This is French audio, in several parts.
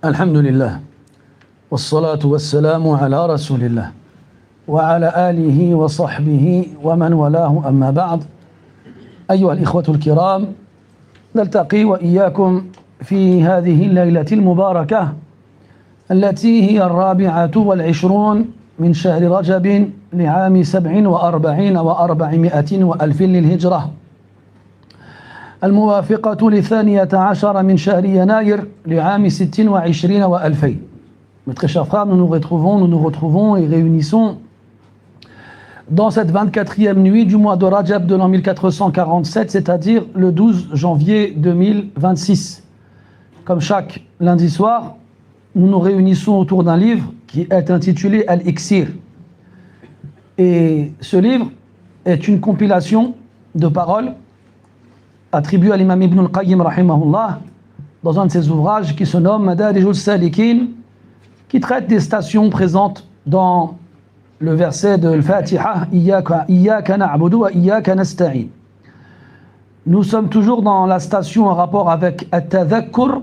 الحمد لله والصلاة والسلام على رسول الله وعلى آله وصحبه ومن والاه أما بعد أيها الإخوة الكرام نلتقي وإياكم في هذه الليلة المباركة التي هي 24 من شهر رجب لعام 47 و400 وألف للهجرة الموافقة ل12 من شهر يناير لعام 26 و2000. Mes très chers frères, nous nous retrouvons et réunissons dans cette 24e nuit du mois de Rajab de l'an 1447, c'est-à-dire le 12 janvier 2026. Comme chaque lundi soir, nous nous réunissons autour d'un livre qui est intitulé Al-Iksir. Et ce livre est une compilation de paroles attribuées à l'imam Ibn al-Qayyim rahimahullah dans un de ses ouvrages qui se nomme Madarij al-Salikin, qui traite des stations présentes dans le verset de Al-Fatiha Iyyaka na'budu wa iyyaka nasta'in. Nous sommes toujours dans la station en rapport avec At-Tadhakkur,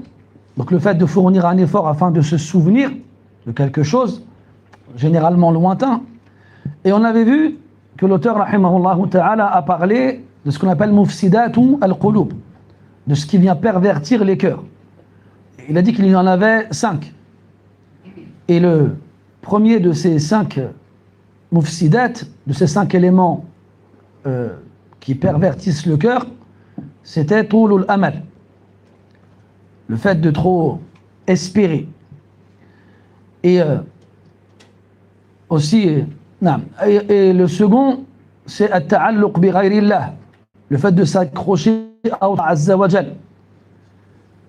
donc le fait de fournir un effort afin de se souvenir de quelque chose, généralement lointain. Et on avait vu que l'auteur rahimahullah ta'ala a parlé de ce qu'on appelle mufsidatu al-qulub, de ce qui vient pervertir les cœurs. Il a dit qu'il y en avait 5. Et le premier de ces 5 mufsidat, de ces 5 éléments qui pervertissent le cœur, c'était tulul amal, le fait de trop espérer. Et aussi, et le second, c'est at-ta'alluq bi ghayrillah, le fait de s'accrocher à Allah Azza wa Jal.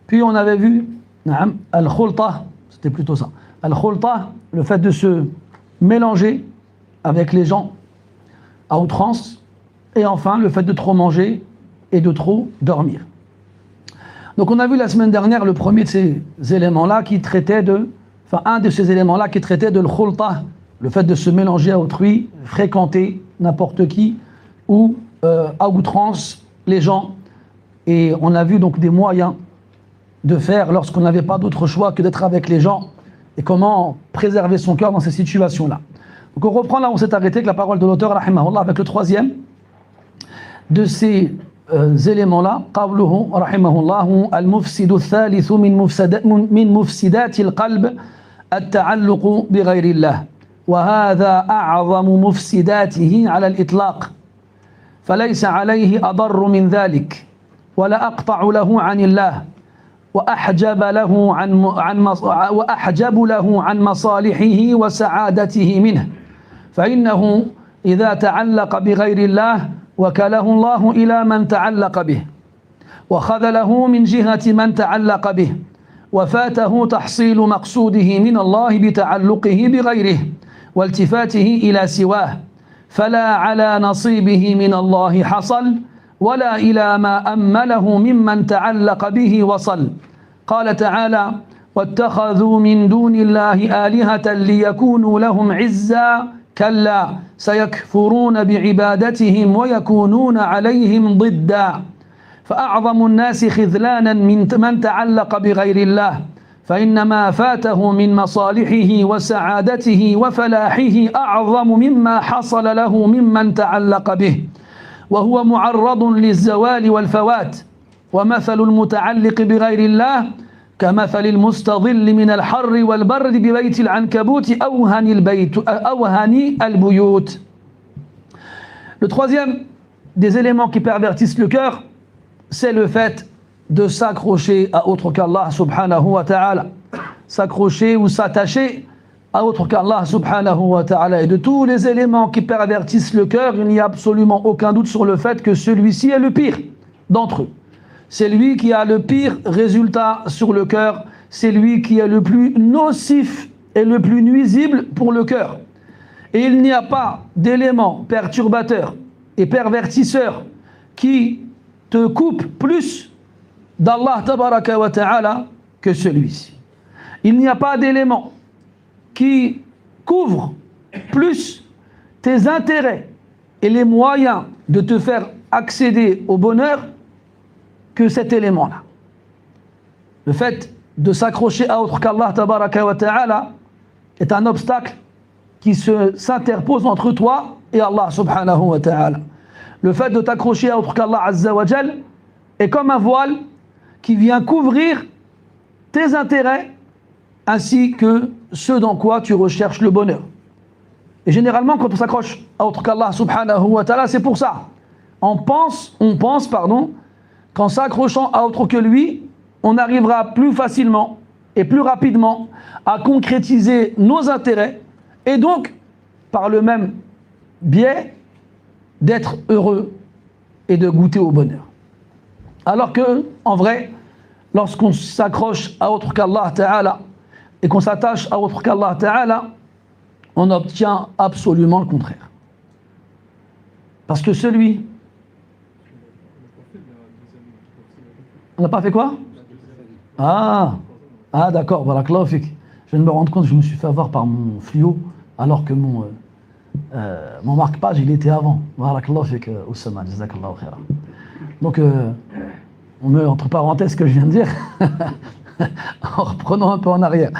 Puis on avait vu al-khulta, c'était plutôt ça. Al-khulta, le fait de se mélanger avec les gens à outrance. Et enfin, le fait de trop manger et de trop dormir. Donc on a vu la semaine dernière le premier de ces éléments-là qui traitait de... Enfin, un de ces éléments-là qui traitait de l'khulta, le fait de se mélanger à autrui, fréquenter n'importe qui, ou à outrance les gens. Et on a vu donc des moyens de faire lorsqu'on n'avait pas d'autre choix que d'être avec les gens, et comment préserver son cœur dans ces situations-là. Donc on reprend là où on s'est arrêté avec la parole de l'auteur rahimahullah avec le troisième de ces éléments-là, qawluhu rahimahullah al-mufsidu thalithu min mufsidati al-qalb at-ta'alluqu bi ghayrillah wa hadha a'zamu mufsidatihi ala al-itlaq falaysa alayhi adarru min dhalik wa la aqta'u lahu 'an Allah وأحجب له عن مصالحه وسعادته منه فإنه إذا تعلق بغير الله وكله الله إلى من تعلق به وخذله من جهة من تعلق به وفاته تحصيل مقصوده من الله بتعلقه بغيره والتفاته إلى سواه فلا على نصيبه من الله حصل ولا إلى ما أمله ممن تعلق به وصل قال تعالى واتخذوا من دون الله آلهة ليكونوا لهم عزا كلا سيكفرون بعبادتهم ويكونون عليهم ضدا فأعظم الناس خذلانا من تعلق بغير الله فإنما فاته من مصالحه وسعادته وفلاحه أعظم مما حصل له ممن تعلق به وهو معرض للزوال والفوات ومثل المتعلق بغير الله كمثل المستظل من الحر والبرد ببيت العنكبوت أوهن البيوت. Le troisième des éléments qui pervertissent le cœur, c'est le fait de s'accrocher à autre qu'Allah subhanahu wa ta'ala, s'accrocher ou s'attacher à autre qu'Allah subhanahu wa ta'ala. Et de tous les éléments qui pervertissent le cœur, il n'y a absolument aucun doute sur le fait que celui-ci est le pire d'entre eux. C'est lui qui a le pire résultat sur le cœur, c'est lui qui est le plus nocif et le plus nuisible pour le cœur. Et il n'y a pas d'élément perturbateur et pervertisseur qui te coupe plus d'Allah tabaraka wa ta'ala que celui-ci. Il n'y a pas d'élément qui couvre plus tes intérêts et les moyens de te faire accéder au bonheur que cet élément-là. Le fait de s'accrocher à autre qu'Allah tabaraka wa ta'ala est un obstacle qui s'interpose entre toi et Allah subhanahu wa ta'ala. Le fait de t'accrocher à autre qu'Allah azza wa jal est comme un voile qui vient couvrir tes intérêts ainsi que ceux dans quoi tu recherches le bonheur. Et généralement, quand on s'accroche à autre qu'Allah subhanahu wa ta'ala, c'est pour ça. On pense, qu'en s'accrochant à autre que lui, on arrivera plus facilement et plus rapidement à concrétiser nos intérêts et donc, par le même biais, d'être heureux et de goûter au bonheur. Alors que, en vrai, lorsqu'on s'accroche à autre qu'Allah Ta'ala et qu'on s'attache à autre qu'Allah Ta'ala, on obtient absolument le contraire. Parce que celui... On n'a pas fait quoi? Ah d'accord, barakallahu fik. Je viens de me rendre compte que je me suis fait avoir par mon fluo alors que mon marque-page il était avant. Barakallahu fik, Oussama, jazakallahu khaira. Donc, on met entre parenthèses ce que je viens de dire en reprenant un peu en arrière.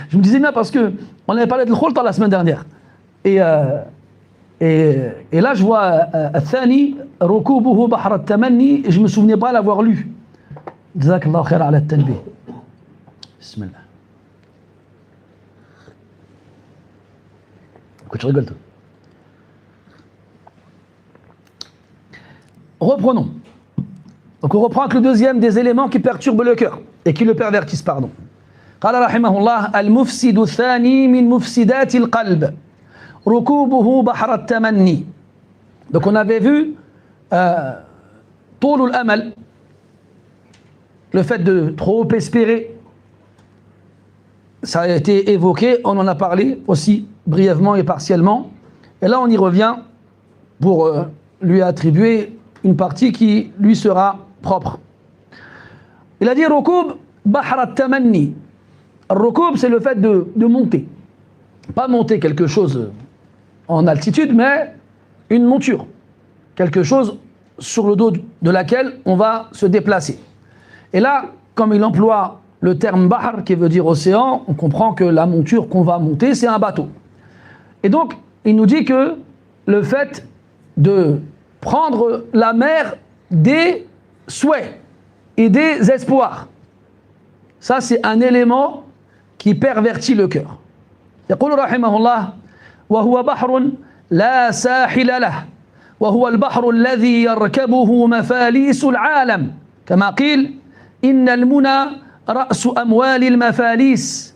Je me disais bien parce que on avait parlé de l'khulta la semaine dernière. Et là, je vois Thani, Rukubuhu Bahr al-Tamanni, et je me souvenais pas l'avoir lu. Jazakallahu khaira ala al-tanbih. Bismillah. Écoute, je rigole tout. Reprenons. Donc on reprend avec le deuxième des éléments qui perturbent le cœur et qui le pervertissent, pardon. قال رحمه الله المفسد الثاني من مفسدات القلب ركوبه بحر التمني. Donc on avait vu طول الأمل, le fait de trop espérer, ça a été évoqué, on en a parlé aussi brièvement et partiellement, et là on y revient pour lui attribuer une partie qui lui sera propre. Il a dit Rukub Bahr al-Tamanni. Rukub, c'est le fait de monter. Pas monter quelque chose en altitude, mais une monture. Quelque chose sur le dos de laquelle on va se déplacer. Et là, comme il emploie le terme Bahr, qui veut dire océan, on comprend que la monture qu'on va monter, c'est un bateau. Et donc, il nous dit que le fait de prendre la mer des souhaits et des espoirs, ça c'est un élément qui pervertit le cœur. يقول رحمه الله وهو بحر لا ساحل له وهو البحر الذي يركبه مفاليس العالم كما قيل إن المنى رأس أموال المفاليس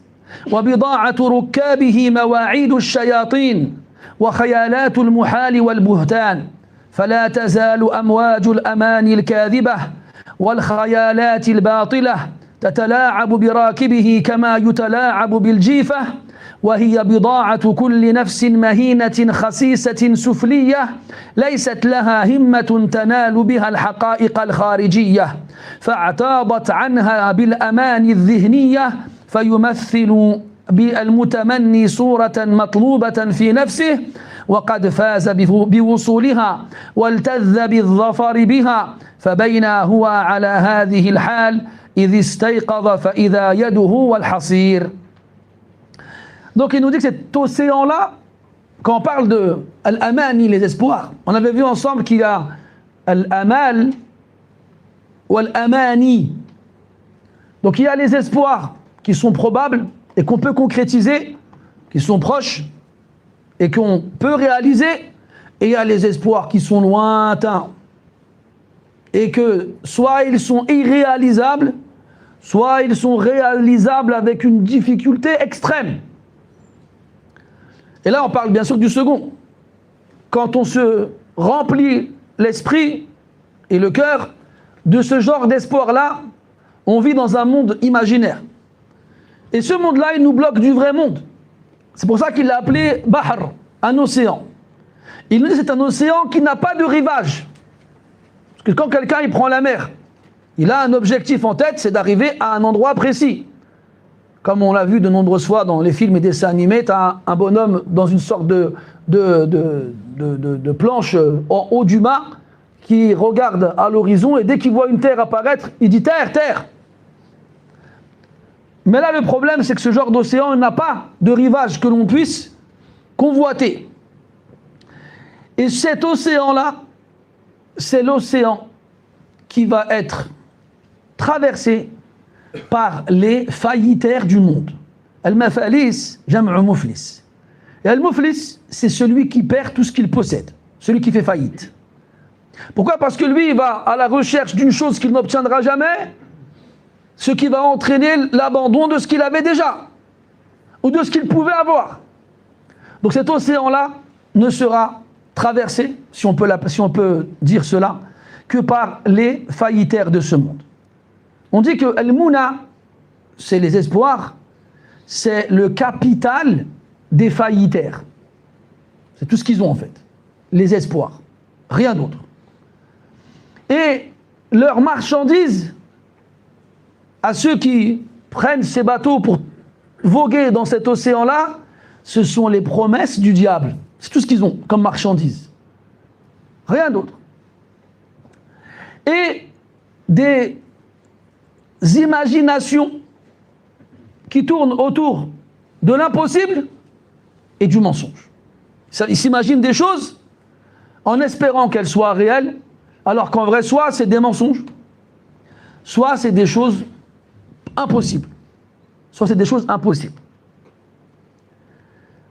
وبضاعة ركابه مواعيد الشياطين وخيالات المحال والبهتان فلا تزال أمواج الأماني الكاذبة والخيالات الباطلة تتلاعب براكبه كما يتلاعب بالجيفة وهي بضاعة كل نفس مهينة خسيسة سفلية ليست لها همة تنال بها الحقائق الخارجية فاعتاضت عنها بالأماني الذهنية فيمثل بالمتمني صورة مطلوبة في نفسه وقد فاز بوصولها والتذ بالظفر بها فبينا هو على هذه الحال إذ استيقظ فإذا يده والحصير. Donc il nous dit que cet océan-là, quand on parle de Al-Amani, les espoirs, on avait vu ensemble qu'il y a Al-Amal ou Al-Amani. Donc il y a les espoirs qui sont probables et qu'on peut concrétiser, qui sont proches et qu'on peut réaliser, et il y a les espoirs qui sont lointains et que soit ils sont irréalisables, soit ils sont réalisables avec une difficulté extrême. Et là on parle bien sûr du second. Quand on se remplit l'esprit et le cœur de ce genre d'espoir-là, on vit dans un monde imaginaire. Et ce monde-là, il nous bloque du vrai monde. C'est pour ça qu'il l'a appelé Bahr, un océan. Il nous dit que c'est un océan qui n'a pas de rivage. Parce que quand quelqu'un il prend la mer, il a un objectif en tête, c'est d'arriver à un endroit précis. Comme on l'a vu de nombreuses fois dans les films et dessins animés, tu as un bonhomme dans une sorte de planche en haut du mât qui regarde à l'horizon et dès qu'il voit une terre apparaître, il dit terre, terre. Mais là, le problème, c'est que ce genre d'océan n'a pas de rivage que l'on puisse convoiter. Et cet océan-là, c'est l'océan qui va être traversé par les faillitaires du monde. Al-mafalis, jam'u muflis. Et al-muflis, c'est celui qui perd tout ce qu'il possède, celui qui fait faillite. Pourquoi? Parce que lui, il va à la recherche d'une chose qu'il n'obtiendra jamais, ce qui va entraîner l'abandon de ce qu'il avait déjà, ou de ce qu'il pouvait avoir. Donc cet océan-là ne sera traversé, si on peut dire cela, que par les faillitaires de ce monde. On dit que Al-Mouna, c'est les espoirs, c'est le capital des faillitaires. C'est tout ce qu'ils ont en fait, les espoirs, rien d'autre. Et leurs marchandises, à ceux qui prennent ces bateaux pour voguer dans cet océan-là, ce sont les promesses du diable. C'est tout ce qu'ils ont comme marchandises. Rien d'autre. Et des imaginations qui tournent autour de l'impossible et du mensonge. Ils s'imaginent des choses en espérant qu'elles soient réelles, alors qu'en vrai, soit c'est des mensonges, soit c'est des choses impossibles. Soit c'est des choses impossibles.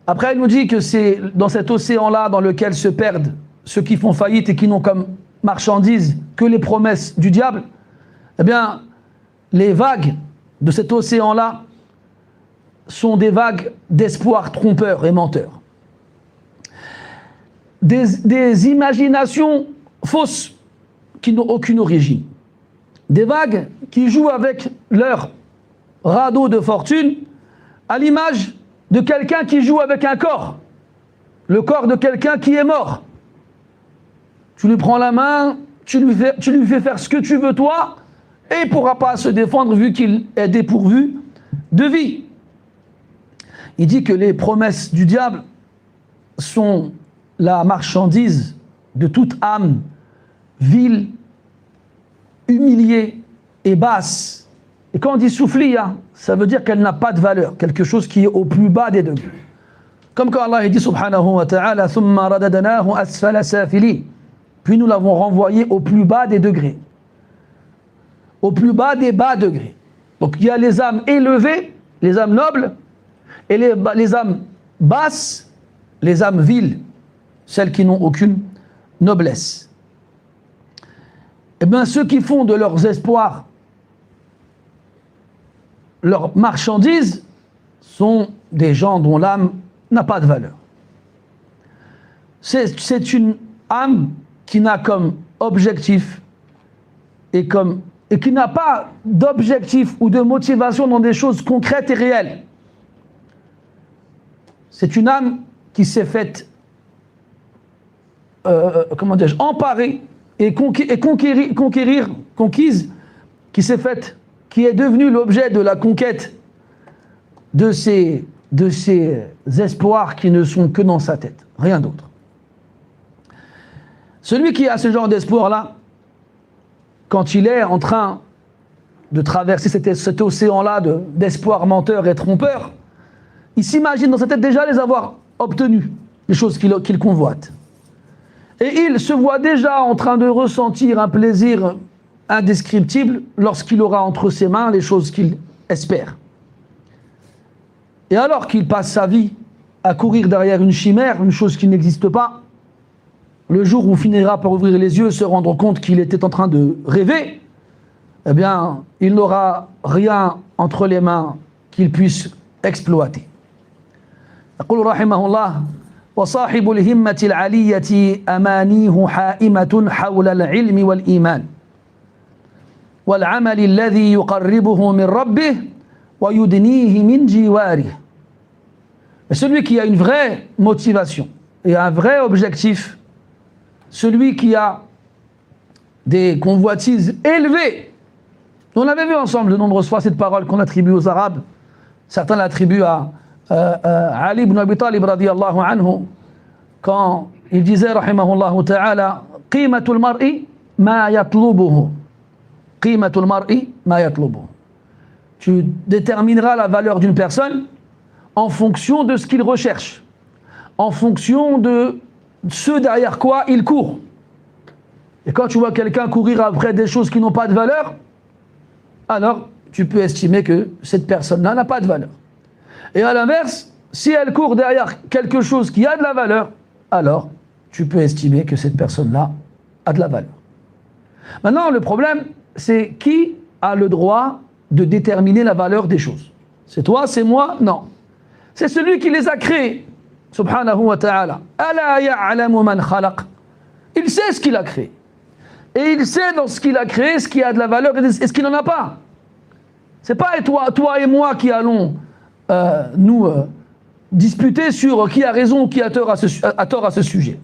Après, il nous dit que c'est dans cet océan-là dans lequel se perdent ceux qui font faillite et qui n'ont comme marchandise que les promesses du diable. Eh bien, les vagues de cet océan-là sont des vagues d'espoir trompeurs et menteurs. Des imaginations fausses qui n'ont aucune origine. Des vagues qui jouent avec leur radeau de fortune à l'image de quelqu'un qui joue avec un corps, le corps de quelqu'un qui est mort. Tu lui prends la main, tu lui fais faire ce que tu veux toi, et il ne pourra pas se défendre vu qu'il est dépourvu de vie. Il dit que les promesses du diable sont la marchandise de toute âme vile, humiliée et basse. Et quand on dit soufliya, ça veut dire qu'elle n'a pas de valeur, quelque chose qui est au plus bas des degrés. Comme quand Allah dit subhanahu wa ta'ala, thumma radadnahu asfala safilin. Puis nous l'avons renvoyé au plus bas des degrés. Au plus bas des bas degrés. Donc il y a les âmes élevées, les âmes nobles, et les âmes basses, les âmes viles, celles qui n'ont aucune noblesse. Eh bien, ceux qui font de leurs espoirs leurs marchandises sont des gens dont l'âme n'a pas de valeur. C'est une âme qui n'a comme objectif et qui n'a pas d'objectif ou de motivation dans des choses concrètes et réelles. C'est une âme qui s'est faite, emparer et conquise, qui est devenue l'objet de la conquête de ces espoirs qui ne sont que dans sa tête, rien d'autre. Celui qui a ce genre d'espoir-là, quand il est en train de traverser cet océan-là d'espoir menteur et trompeur, il s'imagine dans sa tête déjà les avoir obtenus, les choses qu'il convoite. Et il se voit déjà en train de ressentir un plaisir indescriptible lorsqu'il aura entre ses mains les choses qu'il espère. Et alors qu'il passe sa vie à courir derrière une chimère, une chose qui n'existe pas, le jour où il finira par ouvrir les yeux et se rendre compte qu'il était en train de rêver, eh bien, il n'aura rien entre les mains qu'il puisse exploiter. يقول رحمه الله وصاحب الهمة العلية أمانيه حائمة حول العلم والإيمان والعمل الذي يقربه من ربه ويدنيه من جواره. Celui qui a une vraie motivation et un vrai objectif, celui qui a des convoitises élevées. On avait vu ensemble de nombreuses fois cette parole qu'on attribue aux Arabes. Certains l'attribuent à Ali ibn Abi Talib radiyallahu anhu, quand il disait rahimahullah ta'ala qimatul mar'i ma yatlubuhu. Qimatul mar'i ma yatlubuhu. Tu détermineras la valeur d'une personne en fonction de ce qu'il recherche, en fonction de ce derrière quoi il court. Et quand tu vois quelqu'un courir après des choses qui n'ont pas de valeur, alors tu peux estimer que cette personne-là n'a pas de valeur. Et à l'inverse, si elle court derrière quelque chose qui a de la valeur, alors tu peux estimer que cette personne-là a de la valeur. Maintenant, le problème, c'est qui a le droit de déterminer la valeur des choses? C'est toi, c'est moi? Non. C'est celui qui les a créés, subhanahu wa ta'ala. Ala ya'lamu man khalaq. Il sait ce qu'il a créé. Et il sait dans ce qu'il a créé ce qui a de la valeur et ce qui n'en a pas. C'est pas toi et moi qui allons nous disputer sur qui a raison ou qui a tort à ce sujet.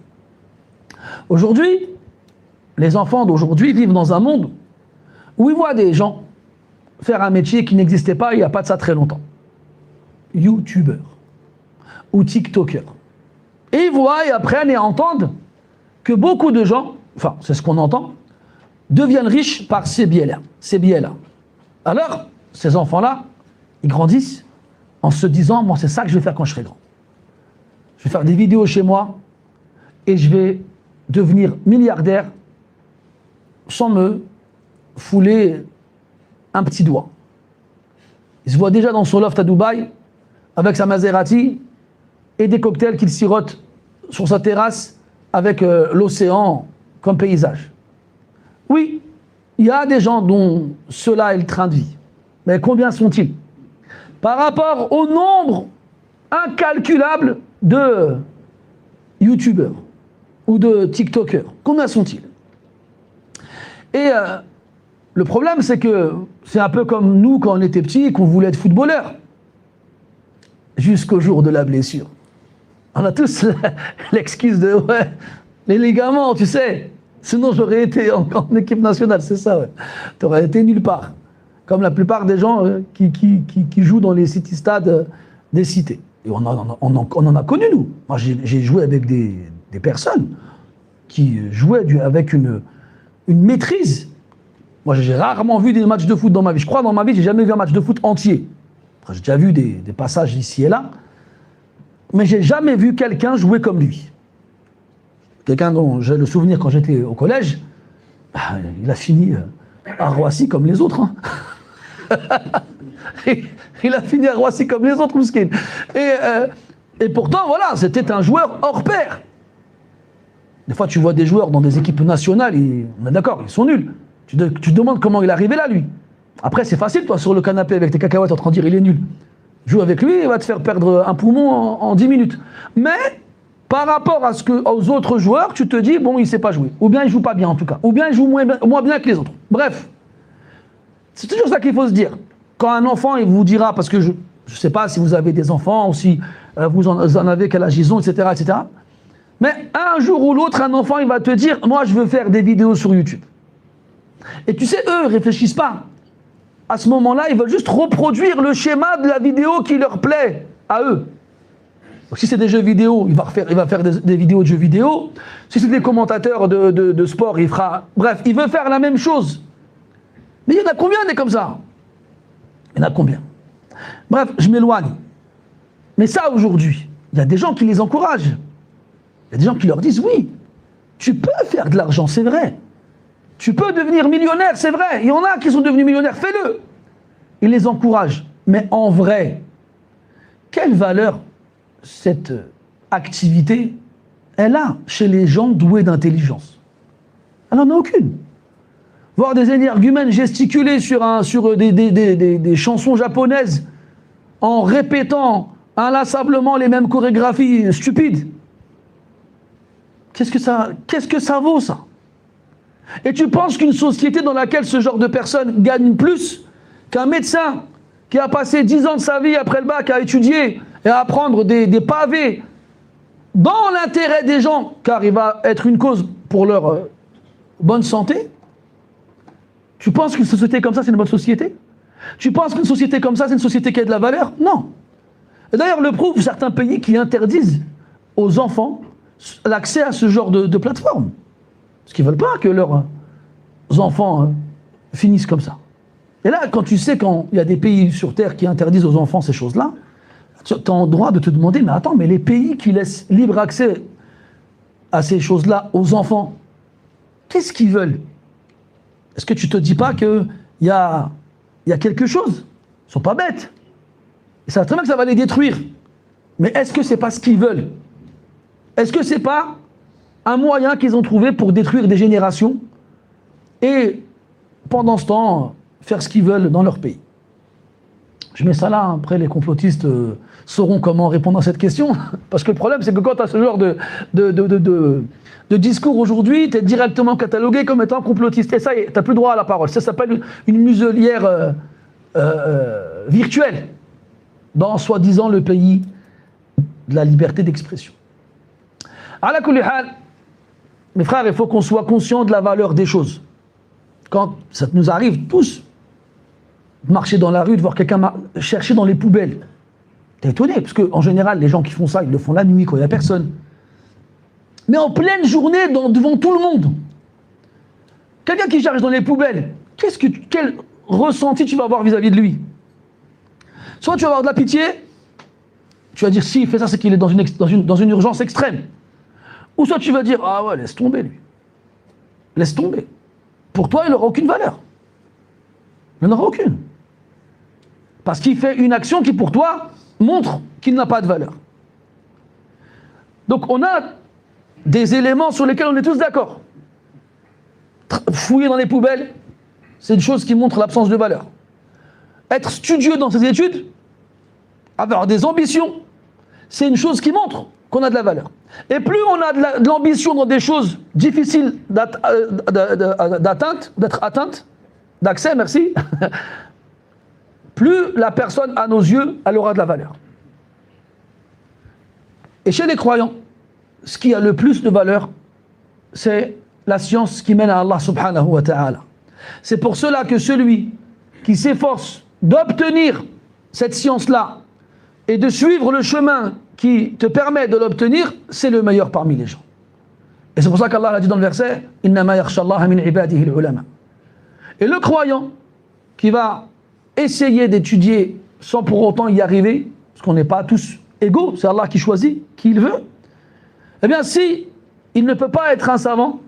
Aujourd'hui, les enfants d'aujourd'hui vivent dans un monde où ils voient des gens faire un métier qui n'existait pas il n'y a pas de ça très longtemps. YouTubeur ou TikToker. Et ils voient et apprennent et entendent que beaucoup de gens, enfin c'est ce qu'on entend, deviennent riches par ces biais-là. Alors, ces enfants-là, ils grandissent en se disant, moi c'est ça que je vais faire quand je serai grand. Je vais faire des vidéos chez moi et je vais devenir milliardaire sans me fouler un petit doigt. Il se voit déjà dans son loft à Dubaï avec sa Maserati et des cocktails qu'il sirote sur sa terrasse avec l'océan comme paysage. Oui, il y a des gens dont cela est le train de vie. Mais combien sont-ils? Par rapport au nombre incalculable de YouTubeurs ou de TikTokers, combien sont-ils? Et le problème, c'est que c'est un peu comme nous quand on était petits, qu'on voulait être footballeur. Jusqu'au jour de la blessure. On a tous l'excuse de ouais, les ligaments, tu sais. Sinon, j'aurais été en équipe nationale, c'est ça, ouais. Tu aurais été nulle part. Comme la plupart des gens qui jouent dans les city-stades des cités. Et on en a connu, nous. Moi, j'ai joué avec des personnes qui jouaient avec une maîtrise. Moi, j'ai rarement vu des matchs de foot dans ma vie. Je crois, dans ma vie, j'ai jamais vu un match de foot entier. Enfin, j'ai déjà vu des passages ici et là. Mais j'ai jamais vu quelqu'un jouer comme lui. Quelqu'un dont j'ai le souvenir quand j'étais au collège, il a fini à Roissy comme les autres. Hein. Il a fini à Roissy comme les autres, Mouskin. Et pourtant, voilà, c'était un joueur hors pair. Des fois, tu vois des joueurs dans des équipes nationales, on est d'accord, ils sont nuls. Tu te demandes comment il est arrivé là, lui. Après, c'est facile, toi, sur le canapé avec tes cacahuètes en train de dire il est nul. Joue avec lui, il va te faire perdre un poumon en 10 minutes. Mais, par rapport aux autres joueurs, tu te dis, bon, il ne sait pas jouer. Ou bien il ne joue pas bien, en tout cas. Ou bien il joue moins bien que les autres. Bref. C'est toujours ça qu'il faut se dire. Quand un enfant, il vous dira, parce que je ne sais pas si vous avez des enfants, ou si vous en avez, quel âge ils ont, etc., etc. Mais un jour ou l'autre, un enfant, il va te dire, moi, je veux faire des vidéos sur YouTube. Et tu sais, eux, ils ne réfléchissent pas. À ce moment-là, ils veulent juste reproduire le schéma de la vidéo qui leur plaît à eux. Donc, si c'est des jeux vidéo, il va faire des vidéos de jeux vidéo. Si c'est des commentateurs de sport, il fera... Bref, il veut faire la même chose. Mais il y en a combien des comme ça? Il y en a combien? Bref, je m'éloigne. Mais ça, aujourd'hui, il y a des gens qui les encouragent. Il y a des gens qui leur disent, oui, tu peux faire de l'argent, c'est vrai. Tu peux devenir millionnaire, c'est vrai. Il y en a qui sont devenus millionnaires, fais-le. Ils les encouragent. Mais en vrai, quelle valeur cette activité elle a chez les gens doués d'intelligence? Elle n'en a aucune. Voir des énergumènes gesticuler sur des chansons japonaises en répétant inlassablement les mêmes chorégraphies stupides. Qu'est-ce que ça vaut, ça? Et tu penses qu'une société dans laquelle ce genre de personnes gagne plus qu'un médecin qui a passé 10 ans de sa vie après le bac à étudier et à apprendre des pavés dans l'intérêt des gens, car il va être une cause pour leur bonne santé? Tu penses qu'une société comme ça, c'est une bonne société? Tu penses qu'une société comme ça, c'est une société qui a de la valeur? Non. Et d'ailleurs, le prouvent certains pays qui interdisent aux enfants l'accès à ce genre de plateforme. Parce qu'ils ne veulent pas que leurs enfants finissent comme ça. Et là, quand tu sais qu'il y a des pays sur Terre qui interdisent aux enfants ces choses-là, tu as le droit de te demander, mais attends, mais les pays qui laissent libre accès à ces choses-là aux enfants, qu'est-ce qu'ils veulent? Est-ce que tu te dis pas qu'il y a quelque chose? Ils ne sont pas bêtes. Ils savent très bien que ça va les détruire. Mais est-ce que c'est pas ce qu'ils veulent? Est-ce que c'est pas un moyen qu'ils ont trouvé pour détruire des générations et pendant ce temps faire ce qu'ils veulent dans leur pays? Je mets ça là, après les complotistes sauront comment répondre à cette question. Parce que le problème, c'est que quand tu as ce genre de discours aujourd'hui, tu es directement catalogué comme étant complotiste. Et ça y est, tu n'as plus droit à la parole. Ça s'appelle une muselière virtuelle dans soi-disant le pays de la liberté d'expression. Ala kulli hal, mes frères, il faut qu'on soit conscient de la valeur des choses. Quand ça nous arrive tous de marcher dans la rue, de voir quelqu'un chercher dans les poubelles, t'es étonné, parce qu'en général, les gens qui font ça, ils le font la nuit quand il n'y a personne. Mais en pleine journée, devant tout le monde, quelqu'un qui cherche dans les poubelles, quel ressenti tu vas avoir vis-à-vis de lui? Soit tu vas avoir de la pitié, tu vas dire si il fait ça, c'est qu'il est dans une urgence extrême. Ou soit tu vas dire ah ouais, laisse tomber lui. Laisse tomber. Pour toi, il n'aura aucune valeur. Il n'en aura aucune. Parce qu'il fait une action qui pour toi montre qu'il n'a pas de valeur. Donc on a des éléments sur lesquels on est tous d'accord. Fouiller dans les poubelles, c'est une chose qui montre l'absence de valeur. Être studieux dans ses études, avoir des ambitions, c'est une chose qui montre qu'on a de la valeur. Et plus on a de l'ambition dans des choses difficiles d'atteinte, d'accès, merci, plus la personne, à nos yeux, elle aura de la valeur. Et chez les croyants, ce qui a le plus de valeur, c'est la science qui mène à Allah subhanahu wa ta'ala. C'est pour cela que celui qui s'efforce d'obtenir cette science-là et de suivre le chemin qui te permet de l'obtenir, c'est le meilleur parmi les gens. Et c'est pour ça qu'Allah a dit dans le verset « Innama yakhsha Allah min ibadihi al-ulama ». Et le croyant qui va essayer d'étudier sans pour autant y arriver, parce qu'on n'est pas tous égaux, c'est Allah qui choisit, qui il veut, eh bien si il ne peut pas être un savant,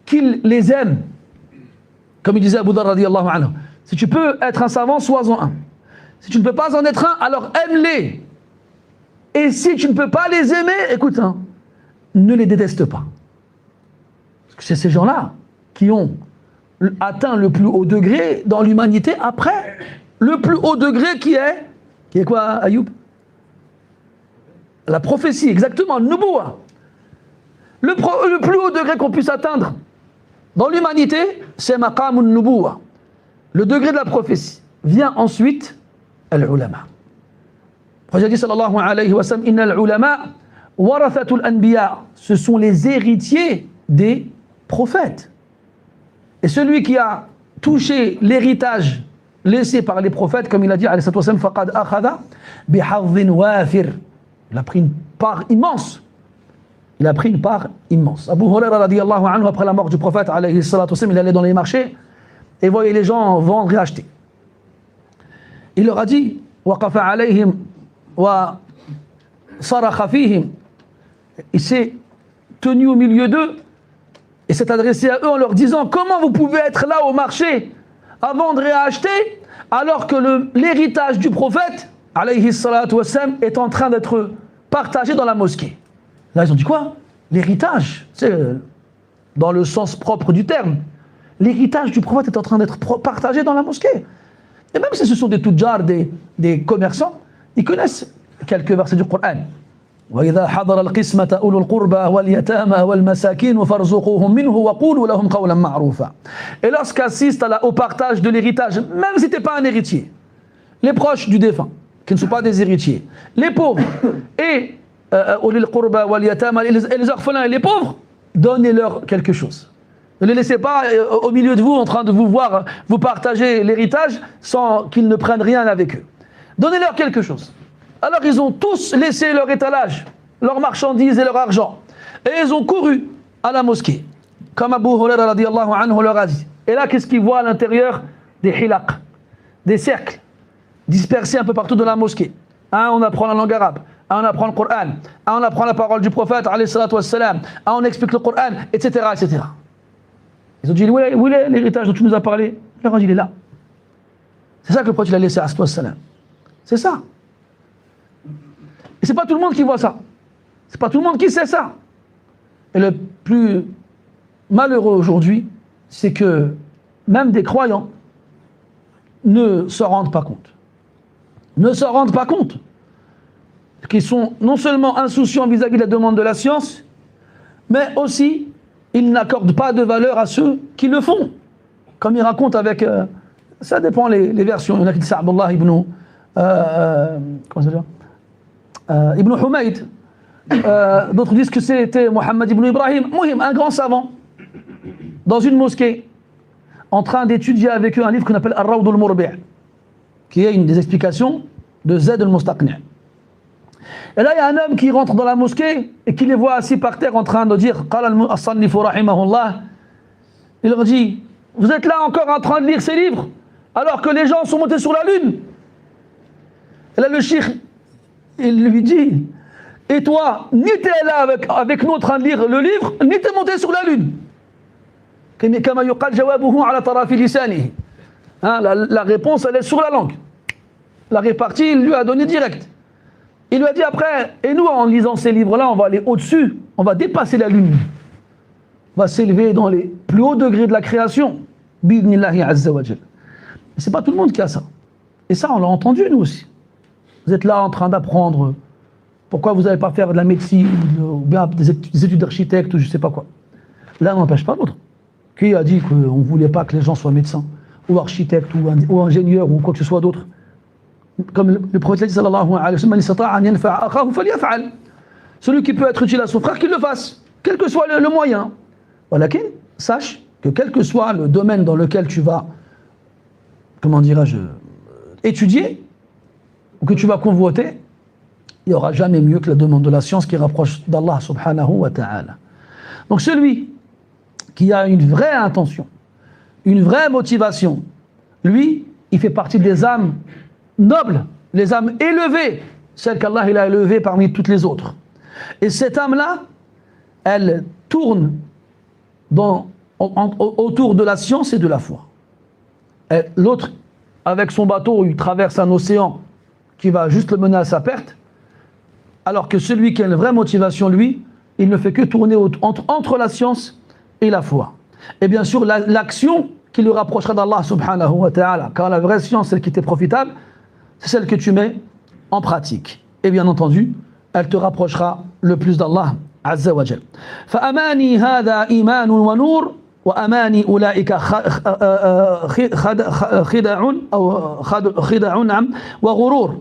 qu'il les aime, comme il disait Abu Dharr radiyallahu anhu, si tu peux être un savant, sois-en un. Si tu ne peux pas en être un, alors aime-les. Et si tu ne peux pas les aimer, écoute, ne les déteste pas. Parce que c'est ces gens-là qui ont atteint le plus haut degré dans l'humanité. Après, le plus haut degré qui est quoi, Ayoub? La prophétie, exactement, le nubuwa. Le plus haut degré qu'on puisse atteindre dans l'humanité, c'est maqam al-nubuwa. Le degré de la prophétie. Vient ensuite al-ulama. Le prophète dit sallallahu alayhi wa sallam, inna al-ulama warathatul anbiya. Ce sont les héritiers des prophètes. Et celui qui a touché l'héritage laissé par les prophètes, comme il a dit alayhi wa sallam, faqad akhadha bihadhin wafir. Il a pris une part immense. Il a pris une part immense. Abu Huraira radiyallahu anhu, après la mort du prophète alayhi salatu wa sallam, il allait dans les marchés et voyait les gens vendre et acheter. Il leur a dit waqafa alayhim wa sarakha fihim. Il s'est tenu au milieu d'eux et s'est adressé à eux en leur disant comment vous pouvez être là au marché à vendre et à acheter alors que l'héritage du prophète alayhi salatu wa sallam est en train d'être partagé dans la mosquée. Là ils ont dit quoi? L'héritage, c'est dans le sens propre du terme. L'héritage du prophète est en train d'être partagé dans la mosquée. Et même si ce sont des tudjar, des commerçants, ils connaissent quelques versets du Coran. وَإِذَا حَضَرَ الْقِسْمَةَ أُولُو الْقُرْبَى وَالْيَتَامَى وَالْمَسَاكِينُ فَارْزُقُوهُم مِّنْهُ وَقُولُوا لَهُمْ قَوْلًا مَّعْرُوفًا. Et lorsqu'assiste au partage de l'héritage, même si tu n'es pas un héritier, les proches du défunt, qui ne sont pas des héritiers, les pauvres et les orphelins et les pauvres, donnez-leur quelque chose. Ne les laissez pas au milieu de vous en train de vous voir vous partager l'héritage sans qu'ils ne prennent rien avec eux. Donnez-leur quelque chose. Alors ils ont tous laissé leur étalage, leurs marchandises et leur argent. Et ils ont couru à la mosquée. Comme Abu Huraira radiyallahu anhu leur a dit. Et là, qu'est-ce qu'ils voient à l'intérieur? Des hilaq, des cercles dispersés un peu partout dans la mosquée. Un, on apprend la langue arabe. Un, on apprend le Coran. Un, on apprend la parole du prophète, alayhi salatu wassalam. Un, on explique le Coran, etc., etc. Ils ont dit, où est l'héritage dont tu nous as parlé? Il leur a dit, il est là. C'est ça que le prophète il a laissé à wassalam. C'est ça. Et c'est pas tout le monde qui voit ça. C'est pas tout le monde qui sait ça. Et le plus malheureux aujourd'hui, c'est que même des croyants ne se rendent pas compte. Ne se rendent pas compte qu'ils sont non seulement insouciants vis-à-vis de la demande de la science, mais aussi ils n'accordent pas de valeur à ceux qui le font. Comme il raconte avec... ça dépend les versions. Il y en a qui disent Abdullah ibn... comment ça s'appelle Ibn Humayd. D'autres disent que c'était Mohammed ibn Ibrahim. Mohim, un grand savant, dans une mosquée, en train d'étudier avec eux un livre qu'on appelle Ar-Rawd al-Murbi', qui est une des explications de Zayd al-Mustaqni'. Et là, il y a un homme qui rentre dans la mosquée et qui les voit assis par terre en train de dire Qala al-Sannifu rahimahullah. Il leur dit, vous êtes là encore en train de lire ces livres alors que les gens sont montés sur la lune. Et là, le cheikh, il lui dit, et toi, ni t'es là avec nous en train de lire le livre, ni t'es monté sur la lune. La réponse, elle est sur la langue. La répartie, il lui a donné direct. Il lui a dit après, et nous, en lisant ces livres-là, on va aller au-dessus, on va dépasser la lune. On va s'élever dans les plus hauts degrés de la création. Bidnillahi azza wa jal. Mais c'est pas tout le monde qui a ça. Et ça, on l'a entendu, nous aussi. Vous êtes là en train d'apprendre pourquoi vous n'allez pas faire de la médecine ou bien des études d'architecte ou je ne sais pas quoi. L'un n'empêche pas l'autre. Qui a dit qu'on ne voulait pas que les gens soient médecins ou architectes ou ingénieurs ou quoi que ce soit d'autre? Comme le prophète dit sallallahu alayhi wa sallam, celui qui peut être utile à son frère, qu'il le fasse, quel que soit le moyen. Walakin, sache que quel que soit le domaine dans lequel tu vas, comment dirais-je, étudier, ou que tu vas convoiter, il n'y aura jamais mieux que la demande de la science qui rapproche d'Allah subhanahu wa ta'ala. Donc celui qui a une vraie intention, une vraie motivation, lui, il fait partie des âmes nobles, les âmes élevées, celles qu'Allah il a élevées parmi toutes les autres. Et cette âme-là, elle tourne autour de la science et de la foi. L'autre, avec son bateau, il traverse un océan qui va juste le mener à sa perte, alors que celui qui a une vraie motivation, lui, il ne fait que tourner entre la science et la foi. Et bien sûr, l'action qui le rapprochera d'Allah subhanahu wa ta'ala, car la vraie science, celle qui t'est profitable, c'est celle que tu mets en pratique. Et bien entendu, elle te rapprochera le plus d'Allah azza wa jal. فَأَمَانِي هَذَا إِيمَانٌ وَنُورٌ وَأَمَانِي أُولَٰئِكَ خِدَعٌ وَغُرُورٌ.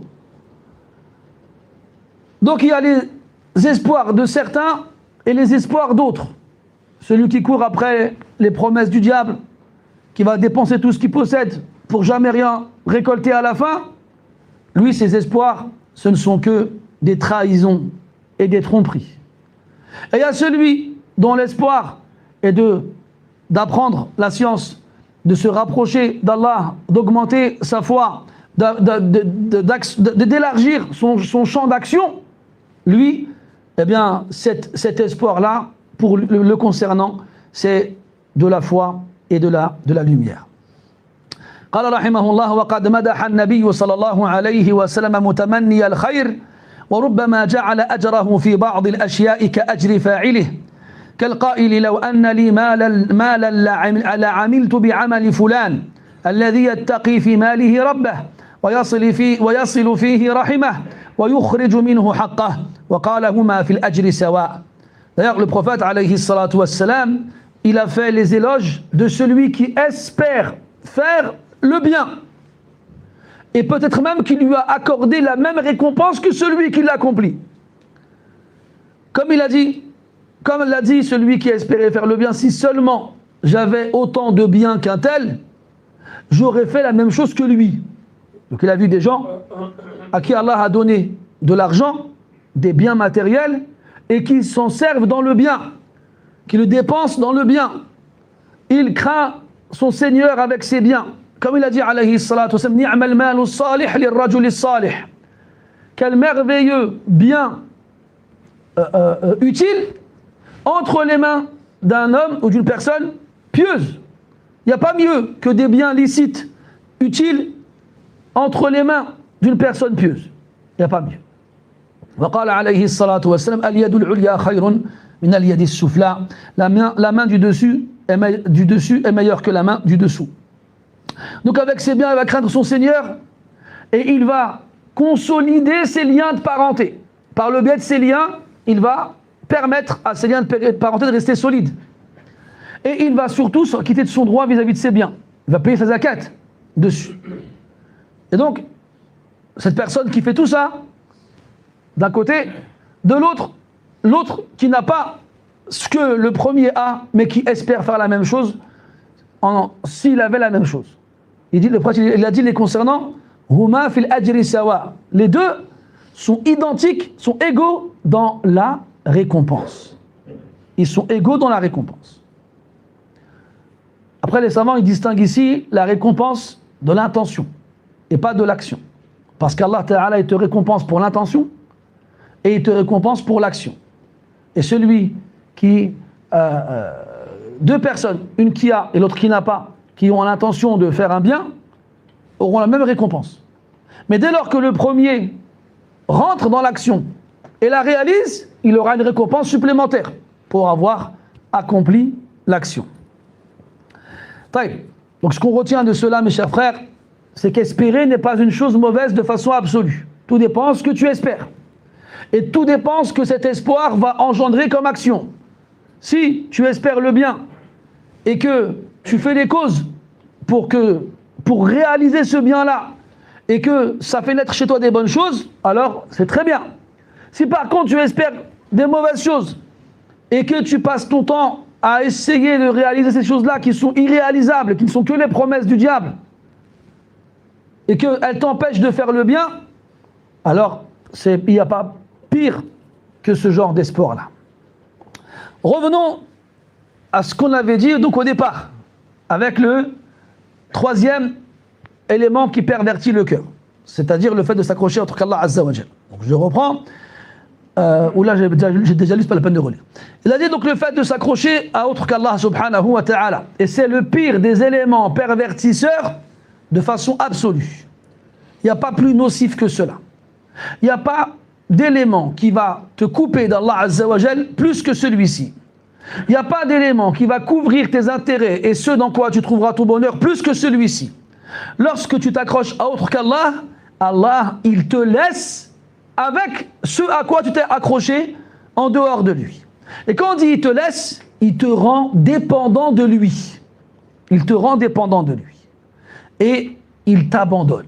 Donc il y a les espoirs de certains et les espoirs d'autres. Celui qui court après les promesses du diable, qui va dépenser tout ce qu'il possède pour jamais rien récolter à la fin, lui, ses espoirs, ce ne sont que des trahisons et des tromperies. Et il y a celui dont l'espoir est d'apprendre la science, de se rapprocher d'Allah, d'augmenter sa foi, d'élargir son champ d'action. Lui, eh bien, cet espoir-là, pour le concernant, c'est de la foi et de la lumière. قال رحمه الله وقد مدح النبي صلى الله عليه وسلم متمني الخير وربما جعل أجره في بعض الأشياء كأجر فاعله كالقائل لو أن لي مالا لعملت بعمل فلان الذي يتقي في ماله ربه ويصل فيه رحمه ويخرج منه حقه وقال هما في الأجر سواء. D'ailleurs, le prophète alayhi salatu wassalam, il a fait les éloges de celui qui espère faire le bien. Et peut-être même qu'il lui a accordé la même récompense que celui qui l'accomplit. Comme l'a dit celui qui espérait faire le bien, si seulement j'avais autant de bien qu'un tel, j'aurais fait la même chose que lui. Donc il a vu des gens à qui Allah a donné de l'argent, des biens matériels, et qui s'en servent dans le bien, qui le dépensent dans le bien. Il craint son Seigneur avec ses biens, comme il a dit alayhi salatu wasalam, ni'mal malu salih lirrajuli salih. Quel merveilleux bien utile entre les mains d'un homme ou d'une personne pieuse. Il n'y a pas mieux que des biens licites, utiles, entre les mains d'une personne pieuse. Il n'y a pas mieux. وقال عليه الصلاة والسلام اليد العليا خير من اليد السفلى. La main du dessus est meilleure que la main du dessous. Donc avec ses biens, il va craindre son Seigneur et il va consolider ses liens de parenté. Par le biais de ces liens, il va permettre à ces liens de parenté de rester solides. Et il va surtout s'acquitter de son droit vis-à-vis de ses biens. Il va payer sa zakat dessus. Et donc, cette personne qui fait tout ça, d'un côté, de l'autre, l'autre qui n'a pas ce que le premier a, mais qui espère faire la même chose, s'il avait la même chose. Il a dit les concernant, Huma fil ajri sawa. Les deux sont identiques, sont égaux dans la récompense. Ils sont égaux dans la récompense. Après, les savants, ils distinguent ici la récompense de l'intention et pas de l'action. Parce qu'Allah Ta'ala, il te récompense pour l'intention et il te récompense pour l'action. Et celui qui... deux personnes, une qui a et l'autre qui n'a pas, qui ont l'intention de faire un bien, auront la même récompense. Mais dès lors que le premier rentre dans l'action et la réalise, il aura une récompense supplémentaire pour avoir accompli l'action. Donc ce qu'on retient de cela, mes chers frères, c'est qu'espérer n'est pas une chose mauvaise de façon absolue. Tout dépend de ce que tu espères. Et tout dépend de ce que cet espoir va engendrer comme action. Si tu espères le bien et que tu fais des causes pour réaliser ce bien-là et que ça fait naître chez toi des bonnes choses, alors c'est très bien. Si par contre tu espères des mauvaises choses et que tu passes ton temps à essayer de réaliser ces choses-là qui sont irréalisables, qui ne sont que les promesses du diable, et qu'elles t'empêchent de faire le bien, alors il n'y a pas pire que ce genre d'espoir-là. Revenons à ce qu'on avait dit donc au départ, avec le troisième élément qui pervertit le cœur, c'est-à-dire le fait de s'accrocher entre Allah Azza wa Jal. Donc je reprends, ou là j'ai déjà lu, c'est pas la peine de relire. Il a dit donc le fait de s'accrocher à autre qu'Allah subhanahu wa ta'ala, et c'est le pire des éléments pervertisseurs de façon absolue. Il n'y a pas plus nocif que cela. Il n'y a pas d'élément qui va te couper d'Allah Azza wa Jal plus que celui-ci. Il n'y a pas d'élément qui va couvrir tes intérêts et ce dans quoi tu trouveras ton bonheur plus que celui-ci. Lorsque tu t'accroches à autre qu'Allah, Allah, il te laisse avec ce à quoi tu t'es accroché en dehors de lui. Et quand on dit il te laisse, il te rend dépendant de lui. Il te rend dépendant de lui. Et il t'abandonne.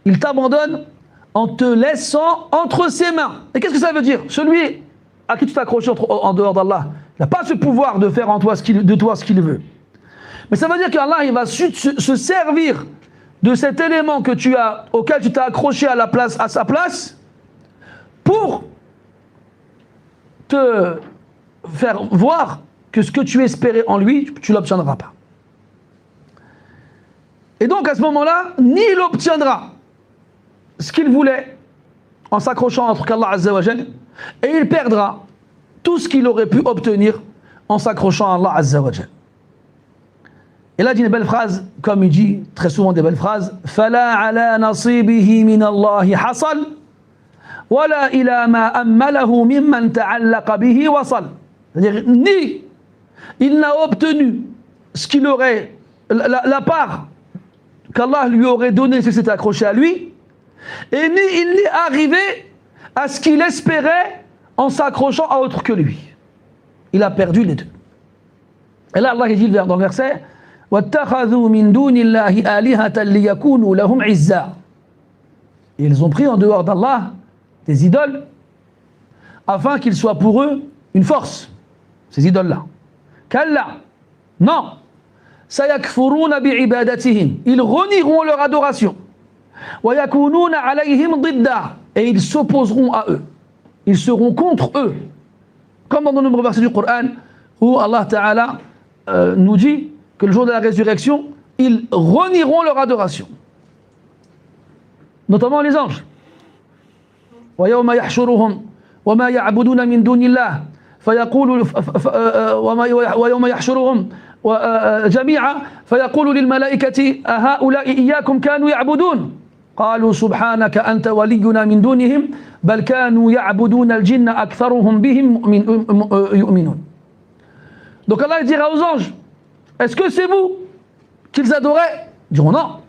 Il t'abandonne en te laissant entre ses mains. Et qu'est-ce que ça veut dire? Celui à qui tu t'accroches en dehors d'Allah, il n'a pas ce pouvoir de faire de toi ce qu'il veut. Mais ça veut dire qu'Allah, il va se servir de cet élément auquel tu t'as accroché à sa place, pour te faire voir que ce que tu espérais en lui, tu ne l'obtiendras pas. Et donc à ce moment-là, ni il obtiendra ce qu'il voulait en s'accrochant entre Allah Azza wa Jal, et il perdra tout ce qu'il aurait pu obtenir en s'accrochant à Allah Azza wa Jal. Et là, il dit une belle phrase, comme il dit très souvent des belles phrases, فَلَا عَلَى نَصِيبِهِ مِنَ اللَّهِ حَصَلْ وَلَا إِلَى مَا أَمَّلَهُ مِمَّنْ تَعَلَّقَ بِهِ وَصَلْ. C'est-à-dire, ni il n'a obtenu ce qu'il aurait, la part qu'Allah lui aurait donnée si s'était accroché à lui, et ni il n'est arrivé à ce qu'il espérait en s'accrochant à autre que lui. Il a perdu les deux. Et là, Allah dit dans le verset, وَاتَّخَذُوا مِن دُونِ اللَّهِ آلِهَةً لِيَكُونُوا لَهُمْ عِزًّا. Et ils ont pris en dehors d'Allah des idoles afin qu'ils soient pour eux une force, ces idoles-là. Kalla, non. سَيَكْفُرُونَ بِعِبَادَتِهِمْ. Ils renieront leur adoration. وَيَكُونُونَ عَلَيْهِمْ ضِدًّا. Et ils s'opposeront à eux. Ils seront contre eux. Comme dans de nombreux versets du Coran où Allah Ta'ala nous dit que le jour de la résurrection, ils renieront leur adoration. Notamment les anges. وَيَوْمَ يَحْشُرُهُمْ وَمَا يَعْبُدُونَ مِن دُونِ اللَّهِ فيقول ويوم يحشرهم جميعا فيقول للملائكة أهؤلاء إياكم كانوا يعبدون قالوا سبحانك أنت ولينا من دونهم بل كانوا يعبدون الجن أكثرهم بهم يؤمنون. Donc Allah dira aux anges, est-ce que c'est vous qu'ils adoraient? Ils diront non,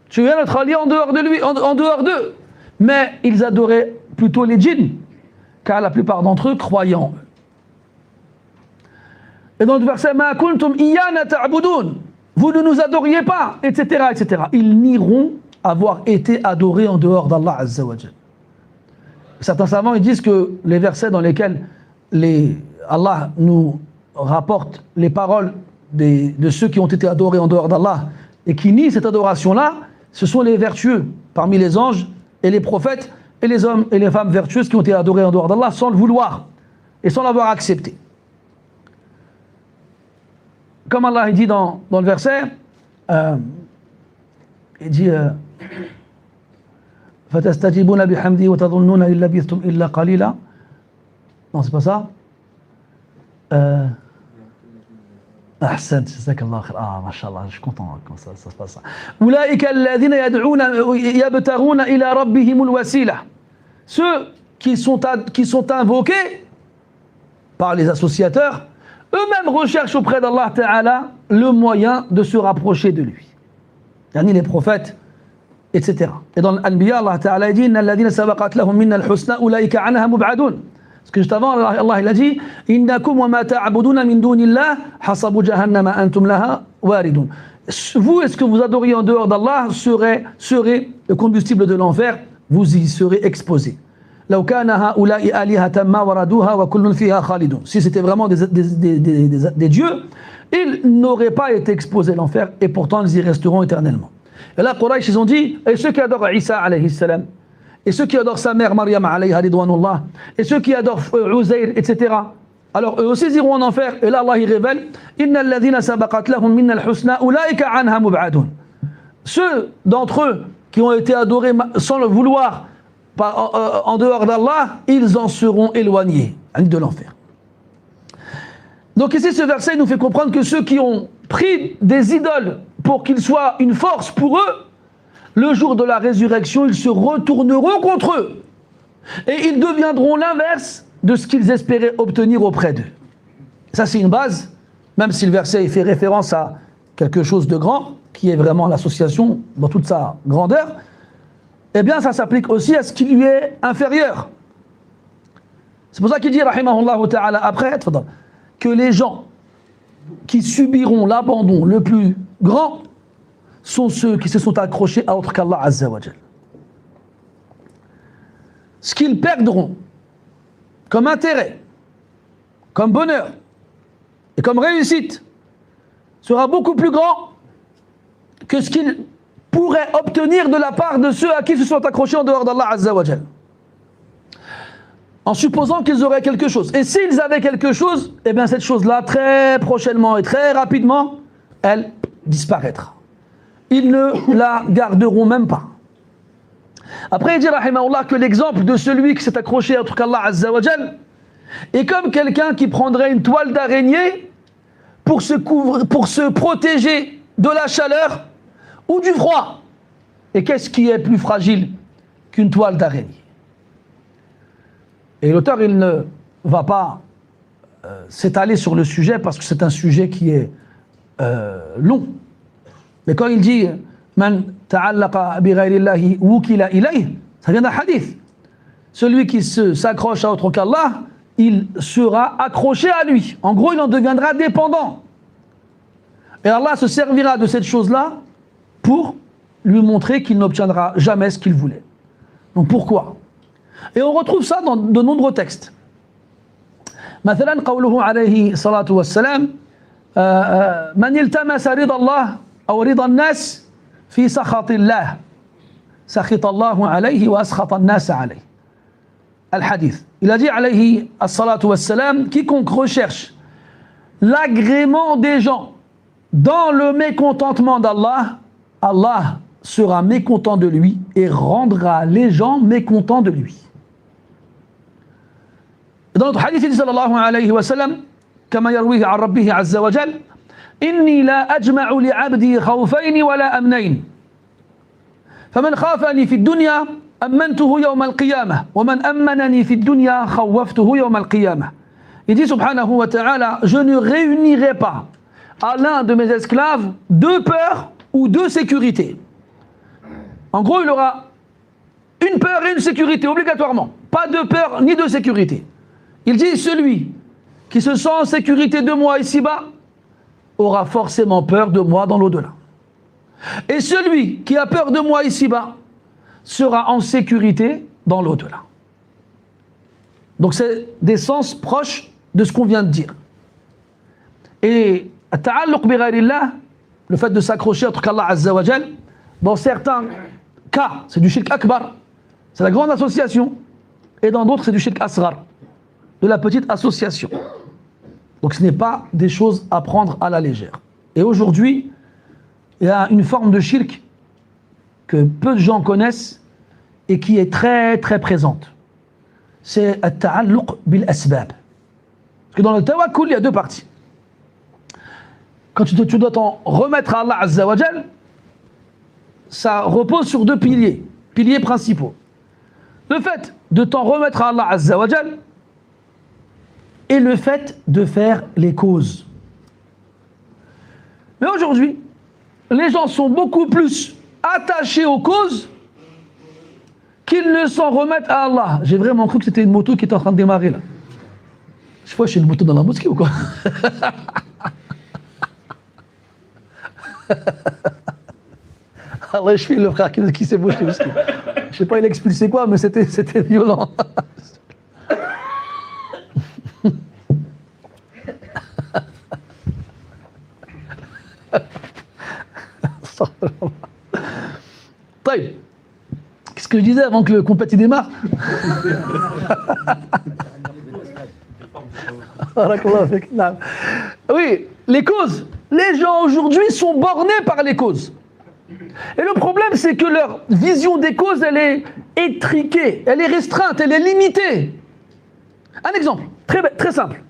tu viens d'être allié en dehors de lui, en dehors d'eux. Mais ils adoraient plutôt les djinns, car la plupart d'entre eux croyaient en eux. Et dans le verset Ma kuntum iyana ta'budun, vous ne nous adoriez pas, etc., etc. Ils nieront avoir été adorés en dehors d'Allah Azza wa Jal. Certains savants ils disent que les versets dans lesquels Allah nous rapporte les paroles de ceux qui ont été adorés en dehors d'Allah et qui nient cette adoration-là, ce sont les vertueux parmi les anges et les prophètes et les hommes et les femmes vertueuses qui ont été adorés en dehors d'Allah sans le vouloir et sans l'avoir accepté. Comme Allah dit dans le verset, il dit فَتَسْتَجِبُونَ بِحَمْدِهِ وَتَظُنُّونَ إِن لَبِثْتُمْ إِلَّا قَلِيلًا. Non, c'est pas ça. أحسنت جزاك الله خير. ما شاء الله, je suis content quand ça se passe ça. أولئك الذين يدعون يبتغون إلى ربهم الوسيلة. Ceux qui sont invoqués par les associateurs, eux-mêmes recherchent auprès d'Allah Ta'ala le moyen de se rapprocher de lui. Yani les prophètes, etc. Et dans l'Anbiya, Allah Ta'ala dit Inna alladhina sabaqat lahum minna al-husna ulaika anha mub'adun. Parce que juste avant, Allah il a dit Innakum wa ma ta'buduna min dunillah hasabu jahannama antum laha waridun. Vous, est-ce que vous adoriez en dehors d'Allah serait le combustible de l'enfer, vous y serez exposés. لو كان هؤلاء آلهة ما وردوها وكل فيها خالدون. Si c'était vraiment des dieux, ils n'auraient pas été exposés à l'enfer et pourtant ils y resteront éternellement. Et là, Quraysh, ils ont dit, et ceux qui adorent Isa alayhi salam, et ceux qui adorent sa mère Maryam alayha ridwanullah, et ceux qui adorent Uzair, etc. Alors eux aussi ils iront en enfer. Et là, Allah il révèle, Inna alladhina sabaqat lahum minna al-husna ulaika anha mub'adun. Ceux d'entre eux qui ont été adorés sans le vouloir, en dehors d'Allah, ils en seront éloignés de l'enfer. Donc ici ce verset nous fait comprendre que ceux qui ont pris des idoles pour qu'ils soient une force pour eux, le jour de la résurrection, ils se retourneront contre eux. Et ils deviendront l'inverse de ce qu'ils espéraient obtenir auprès d'eux. Ça c'est une base, même si le verset fait référence à quelque chose de grand, qui est vraiment l'association dans toute sa grandeur, eh bien ça s'applique aussi à ce qui lui est inférieur. C'est pour ça qu'il dit, rahimahullah ta'ala, après, que les gens qui subiront l'abandon le plus grand sont ceux qui se sont accrochés à autre qu'Allah Azza wa Jal. Ce qu'ils perdront comme intérêt, comme bonheur et comme réussite sera beaucoup plus grand que ce qu'ils pourraient obtenir de la part de ceux à qui se sont accrochés en dehors d'Allah Azza wa Jal. En supposant qu'ils auraient quelque chose. Et s'ils avaient quelque chose, eh bien cette chose-là, très prochainement et très rapidement, elle disparaîtra. Ils ne la garderont même pas. Après, il dit, rahimahullah, que l'exemple de celui qui s'est accroché à autre qu'Allah Azza wa Jal est comme quelqu'un qui prendrait une toile d'araignée pour se protéger de la chaleur ou du froid. Et qu'est-ce qui est plus fragile qu'une toile d'araignée? Et l'auteur, il ne va pas s'étaler sur le sujet parce que c'est un sujet qui est long. Mais quand il dit Man ta'allaqa bi ghayrillahi wukila ilayh, ça vient d'un hadith. Celui qui s'accroche à autre qu'Allah, il sera accroché à lui. En gros, il en deviendra dépendant. Et Allah se servira de cette chose-là pour lui montrer qu'il n'obtiendra jamais ce qu'il voulait. Donc pourquoi? Et on retrouve ça dans de nombreux textes. مثلا قوله عليه الصلاة والسلام من التمس رضا الله أو رضا الناس في سخط الله سخط الله عليه وأسخط الناس عليه. الحديث. Il a dit عليه الصلاة والسلام quiconque recherche l'agrément des gens dans le mécontentement d'Allah, Allah sera mécontent de lui et rendra les gens mécontents de lui. Dans notre hadith, il dit sallallahu alayhi wa sallam, كما يرويه عن ربه عز وجل إني لا أجمع لعبدي خوفين ولا أمنين فمن خافني في الدنيا أمنته يوم القيامة ومن أمنني في الدنيا خوفته يوم القيامة. Il dit subhanahu wa ta'ala, je ne réunirai pas à l'un de mes esclaves deux peurs ou deux sécurités. En gros, il aura une peur et une sécurité obligatoirement, pas de peur ni de sécurité. Il dit celui qui se sent en sécurité de moi ici-bas aura forcément peur de moi dans l'au-delà. Et celui qui a peur de moi ici-bas sera en sécurité dans l'au-delà. Donc c'est des sens proches de ce qu'on vient de dire. Et at-ta'alluq bi ghayrillah, le fait de s'accrocher entre Allah Azza wa Jal, dans certains cas, c'est du shirk akbar, c'est la grande association, et dans d'autres, c'est du shirk asghar, de la petite association. Donc ce n'est pas des choses à prendre à la légère. Et aujourd'hui, il y a une forme de shirk que peu de gens connaissent et qui est très très présente. C'est at-ta'alluq bil asbab. Parce que dans le tawakkul, il y a deux parties. Quand tu dois t'en remettre à Allah Azza wa Jal, ça repose sur deux piliers principaux. Le fait de t'en remettre à Allah Azza wa Jal et le fait de faire les causes. Mais aujourd'hui, les gens sont beaucoup plus attachés aux causes qu'ils ne s'en remettent à Allah. J'ai vraiment cru que c'était une moto qui était en train de démarrer là. Je sais pas, je suis une moto dans la mosquée ou quoi? Allah, je suis le frère qui s'est bouché. Je sais pas, il a expulsé quoi, mais c'était violent. Qu'est-ce que je disais avant que le compét démarre? Oui, les causes. Les gens aujourd'hui sont bornés par les causes. Et le problème, c'est que leur vision des causes, elle est étriquée, elle est restreinte, elle est limitée. Un exemple, très simple.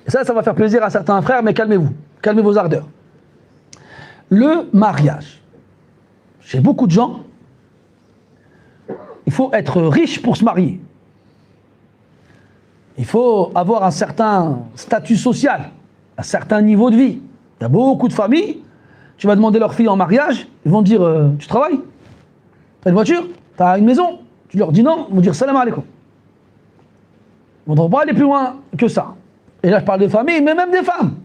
Et ça va faire plaisir à certains frères, mais calmez-vous, calmez vos ardeurs. Le mariage. Chez beaucoup de gens, il faut être riche pour se marier. Il faut avoir un certain statut social, un certain niveau de vie. Il y a beaucoup de familles, tu vas demander leur fille en mariage, ils vont te dire tu travailles? T'as une voiture? T'as une maison? Tu leur dis non, ils vont dire salam alaikum. Ils ne vont pas aller plus loin que ça. Et là je parle de familles, mais même des femmes.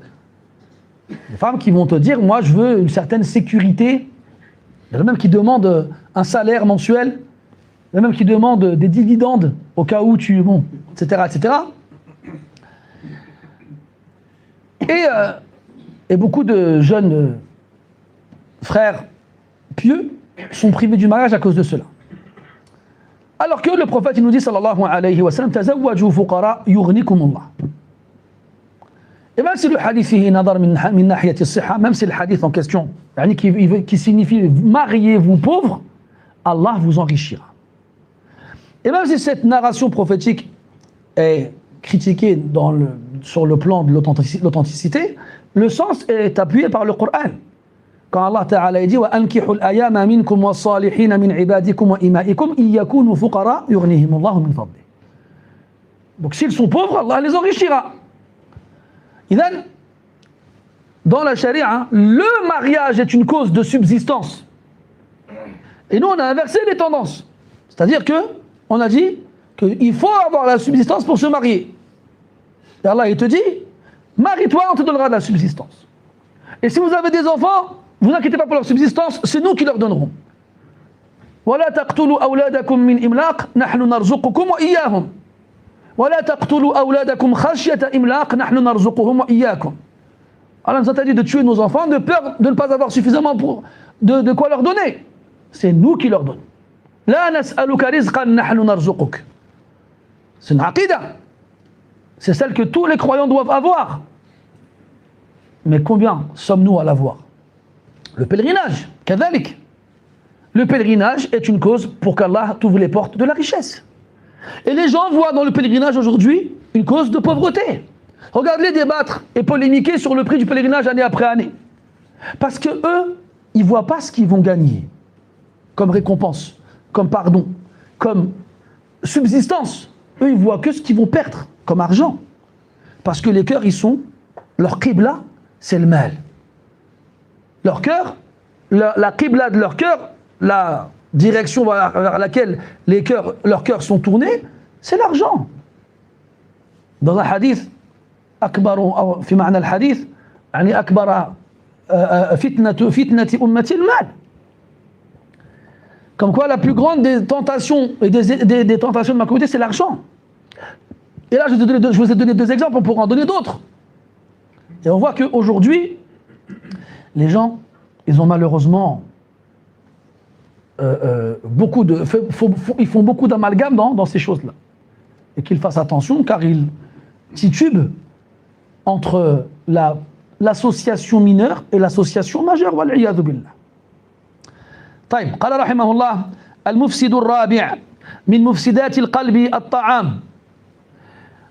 Des femmes qui vont te dire moi je veux une certaine sécurité. Il y en a même qui demandent un salaire mensuel. Il y en a même qui demandent des dividendes au cas où tu... Bon, etc. etc. Et beaucoup de jeunes frères pieux sont privés du mariage à cause de cela. Alors que le prophète il nous dit sallallahu alayhi wa sallam tazawwaju fuqara yughnikumullah. Et même si le hadith fihi nadar min nahiyati as-sihha, même si le hadith en question qui signifie mariez-vous pauvres, Allah vous enrichira. Et même si cette narration prophétique est critiquée sur le plan de l'authenticité, le sens est appuyé par le Coran. Quand Allah Ta'ala dit وَأَنْكِحُوا الْأَيَامَ مِنْكُمْ وَالصَّالِحِينَ مِنْ عِبَادِكُمْ وَإِمَائِكُمْ إِنْ يَكُونُوا فُقَرَاءَ يُغْنِهِمُ اللَّهُ مِنْ فَضْلِهِ. Donc s'ils sont pauvres, Allah les enrichira. Idhan, dans la charia, le mariage est une cause de subsistance. Et nous, on a inversé les tendances. C'est-à-dire que on a dit qu'il faut avoir la subsistance pour se marier. Et Allah, il te dit, marie-toi, on te donnera de la subsistance. Et si vous avez des enfants, vous inquiétez pas pour leur subsistance, c'est nous qui leur donnerons. وَلَا تَقْتُلُوا أَوْلَادَكُمْ مِنْ إِمْلَاقٍ نَحْنُ نَرْزُقُكُمْ وَإِيَّاهُمْ وَلَا تَقْتُلُوا أَوْلَادَكُمْ خَشْيَةَ إِمْلَاقٍ نَحْنُ نَرْزُقُهُمْ وَإِيَّاكُمْ. Allah nous interdit de tuer nos enfants de peur de ne pas avoir suffisamment de quoi leur donner. C'est nous qui leur donnons. لا نسألك رزقا نحن نرزقك. C'est une aqida. C'est celle que tous les croyants doivent avoir. Mais combien sommes-nous à l'avoir? Le pèlerinage, kadhalik. Le pèlerinage est une cause pour qu'Allah t'ouvre les portes de la richesse. Et les gens voient dans le pèlerinage aujourd'hui une cause de pauvreté. Regarde-les débattre et polémiquer sur le prix du pèlerinage année après année. Parce que eux, ils ne voient pas ce qu'ils vont gagner comme récompense, comme pardon, comme subsistance. Eux, ils voient que ce qu'ils vont perdre comme argent. Parce que les cœurs, leur qibla, c'est le mal. Leur cœur, la qibla de leur cœur, la direction vers laquelle leurs cœurs sont tournés, c'est l'argent. Dans un hadith, أكبر في معنى الحديث يعني أكبر فتنة أمتي المال. Comme quoi la plus grande des tentations et des tentations de ma communauté, c'est l'argent. Et là, je vous ai donné 2 exemples, on pourra en donner d'autres. Et on voit qu'aujourd'hui, les gens, ils ont malheureusement ils font beaucoup d'amalgame dans ces choses-là. Et qu'ils fassent attention, car ils titubent entre l'association mineure et l'association majeure. Wal'iyadhu billah. طيب قال رحمه الله المفسد الرابع من مفسدات القلب الطعام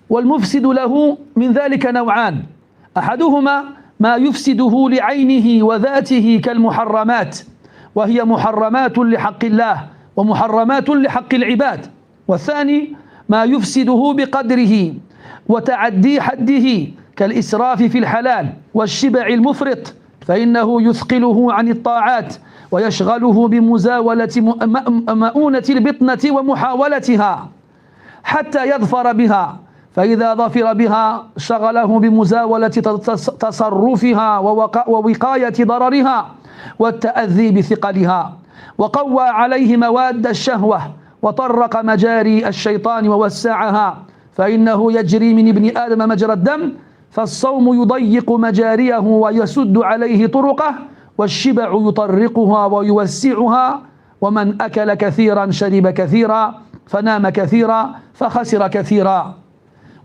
والمفسد له من ذلك نوعان أحدهما ما يفسده لعينه وذاته كالمحرمات وهي محرمات لحق الله ومحرمات لحق العباد والثاني ما يفسده بقدره وتعدي حده كالإسراف في الحلال والشبع المفرط فإنه يثقله عن الطاعات ويشغله بمزاولة مؤونة البطنة ومحاولتها حتى يظفر بها فإذا ظفر بها شغله بمزاولة تصرفها ووقاية ضررها والتأذي بثقلها وقوى عليه مواد الشهوة وطرق مجاري الشيطان ووسعها فإنه يجري من ابن آدم مجرى الدم فالصوم يضيق مجاريه ويسد عليه طرقه والشبع يطرقها ويوسعها ومن أكل كثيرا شرب كثيرا فنام كثيرا فخسر كثيرا.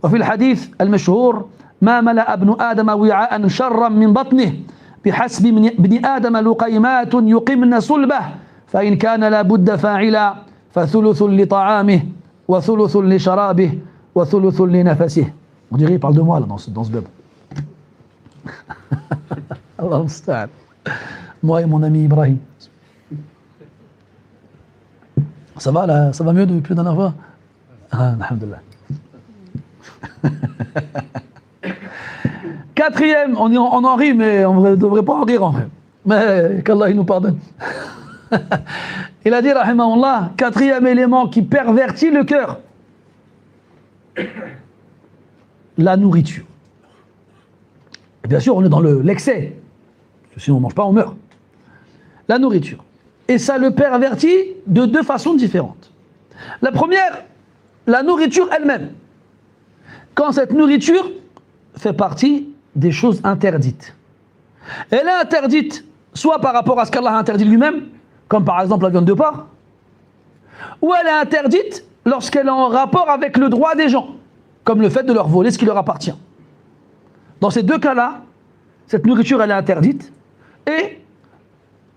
وفي الحديث المشهور ما ملأ ابن آدم وعاء شرا من بطنه بحسب ابن آدم لقيمات يقمن صلبه فإن كان لا بد فاعلا فثلث لطعامه وثلث لشرابه وثلث لنفسه. On dirait il parle de moi là dans ce bab. Allah musta'an. Moi et mon ami Ibrahim. Ça va là, ça va mieux depuis la dernière fois? Ah, alhamdulillah. Quatrième, on en rit, mais on ne devrait pas en rire en fait. Mais qu'Allah il nous pardonne. Il a dit, rahimahullah, 4e élément qui pervertit le cœur, la nourriture. Et bien sûr, on est dans l'excès. Sinon on ne mange pas, on meurt. La nourriture. Et ça le pervertit de 2 façons différentes. La première, la nourriture elle-même. Quand cette nourriture fait partie des choses interdites. Elle est interdite soit par rapport à ce qu'Allah a interdit lui-même, comme par exemple la viande de porc, ou elle est interdite lorsqu'elle est en rapport avec le droit des gens, comme le fait de leur voler ce qui leur appartient. Dans ces 2 cas-là, cette nourriture elle est interdite et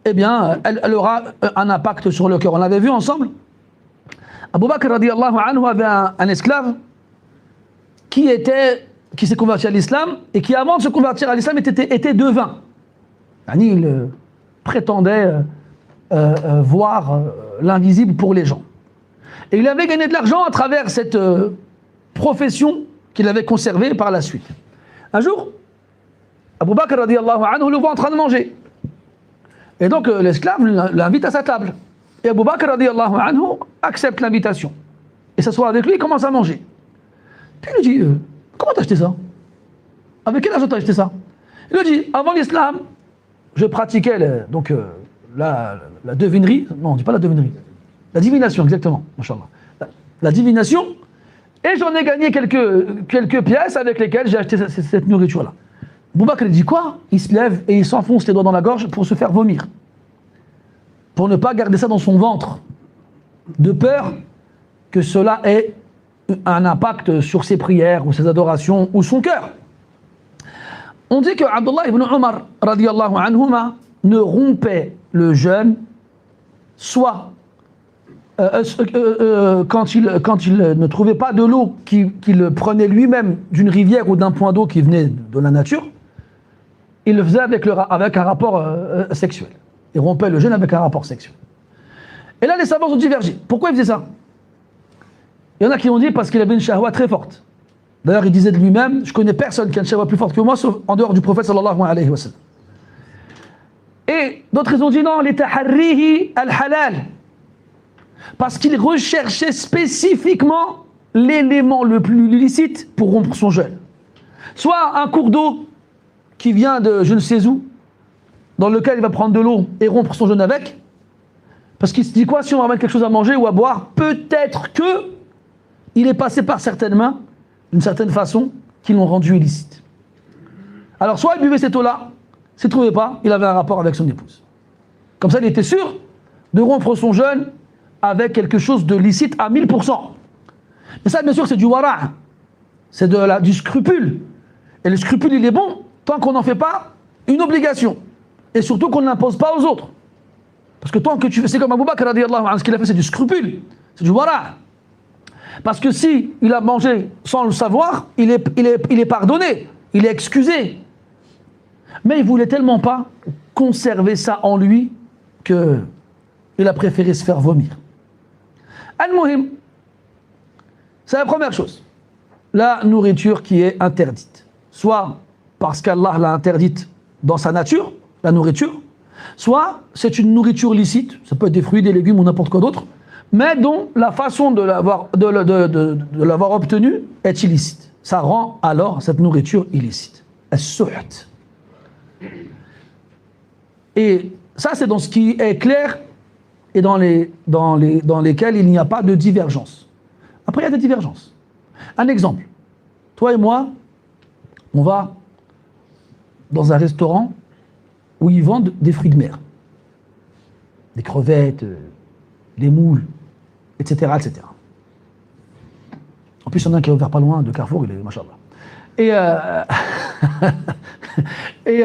eh bien, elle aura un impact sur le cœur. On l'avait vu ensemble. Abu Bakr radiyallahu anhu avait un esclave qui s'est converti à l'islam et qui avant de se convertir à l'islam était devin. Il prétendait voir l'invisible pour les gens. Et il avait gagné de l'argent à travers cette profession qu'il avait conservée par la suite. Un jour, Abu Bakr radiyallahu anhu le voit en train de manger. Et donc l'esclave l'invite à sa table. Et Abu Bakr radiyallahu anhu accepte l'invitation. Et s'assoit avec lui et commence à manger. Puis il lui dit, comment t'as acheté ça? Avec quel argent t'as acheté ça? Il lui dit, avant l'islam, je pratiquais la devinerie. Non, on ne dit pas la devinerie. La divination, exactement. Machallah. La divination. Et j'en ai gagné quelques pièces avec lesquelles j'ai acheté cette nourriture-là. Abu Bakr dit quoi? Il se lève et il s'enfonce les doigts dans la gorge pour se faire vomir. Pour ne pas garder ça dans son ventre. De peur que cela ait un impact sur ses prières ou ses adorations ou son cœur. On dit que Abdullah ibn Omar radiyallahu anhuma ne rompait le jeûne soit quand il ne trouvait pas de l'eau qu'il prenait lui-même d'une rivière ou d'un point d'eau qui venait de la nature, il le faisait avec un rapport sexuel. Il rompait le jeûne avec un rapport sexuel. Et là, les savants ont divergé. Pourquoi il faisait ça? Il y en a qui ont dit parce qu'il avait une shahwa très forte. D'ailleurs, il disait de lui-même, je connais personne qui a une shahwa plus forte que moi, sauf en dehors du prophète sallallahu alayhi wa sallam. Et d'autres, ils ont dit non, les taharrihi al-halal. Parce qu'il recherchait spécifiquement l'élément le plus licite pour rompre son jeûne. Soit un cours d'eau qui vient de je ne sais où, dans lequel il va prendre de l'eau et rompre son jeûne avec. Parce qu'il se dit quoi, si on ramène quelque chose à manger ou à boire, peut-être que il est passé par certaines mains, d'une certaine façon, qui l'ont rendu illicite. Alors soit il buvait cette eau-là, s'il ne trouvait pas, il avait un rapport avec son épouse. Comme ça, il était sûr de rompre son jeûne avec quelque chose de licite à 1000%. Mais ça, bien sûr, c'est du wara', c'est du scrupule. Et le scrupule, il est bon tant qu'on n'en fait pas une obligation. Et surtout qu'on ne l'impose pas aux autres. Parce que tant que tu fais, c'est comme Abu Bakr radiyallahu anhu, ce qu'il a fait, c'est du scrupule, c'est du wara'. Parce que si il a mangé sans le savoir, il est pardonné, il est excusé. Mais il voulait tellement pas conserver ça en lui qu'il a préféré se faire vomir. Al-Muhim, c'est la première chose. La nourriture qui est interdite. Soit parce qu'Allah l'a interdite dans sa nature, la nourriture, soit c'est une nourriture licite, ça peut être des fruits, des légumes ou n'importe quoi d'autre, mais dont la façon de l'avoir obtenue est illicite. Ça rend alors cette nourriture illicite. As-suht. Et ça, c'est dans ce qui est clair et dans lesquels il n'y a pas de divergence. Après, il y a des divergences. Un exemple. Toi et moi, on va dans un restaurant où ils vendent des fruits de mer. Des crevettes, des moules, etc., etc. En plus, il y en a un qui est ouvert pas loin de Carrefour, il est machallah. Et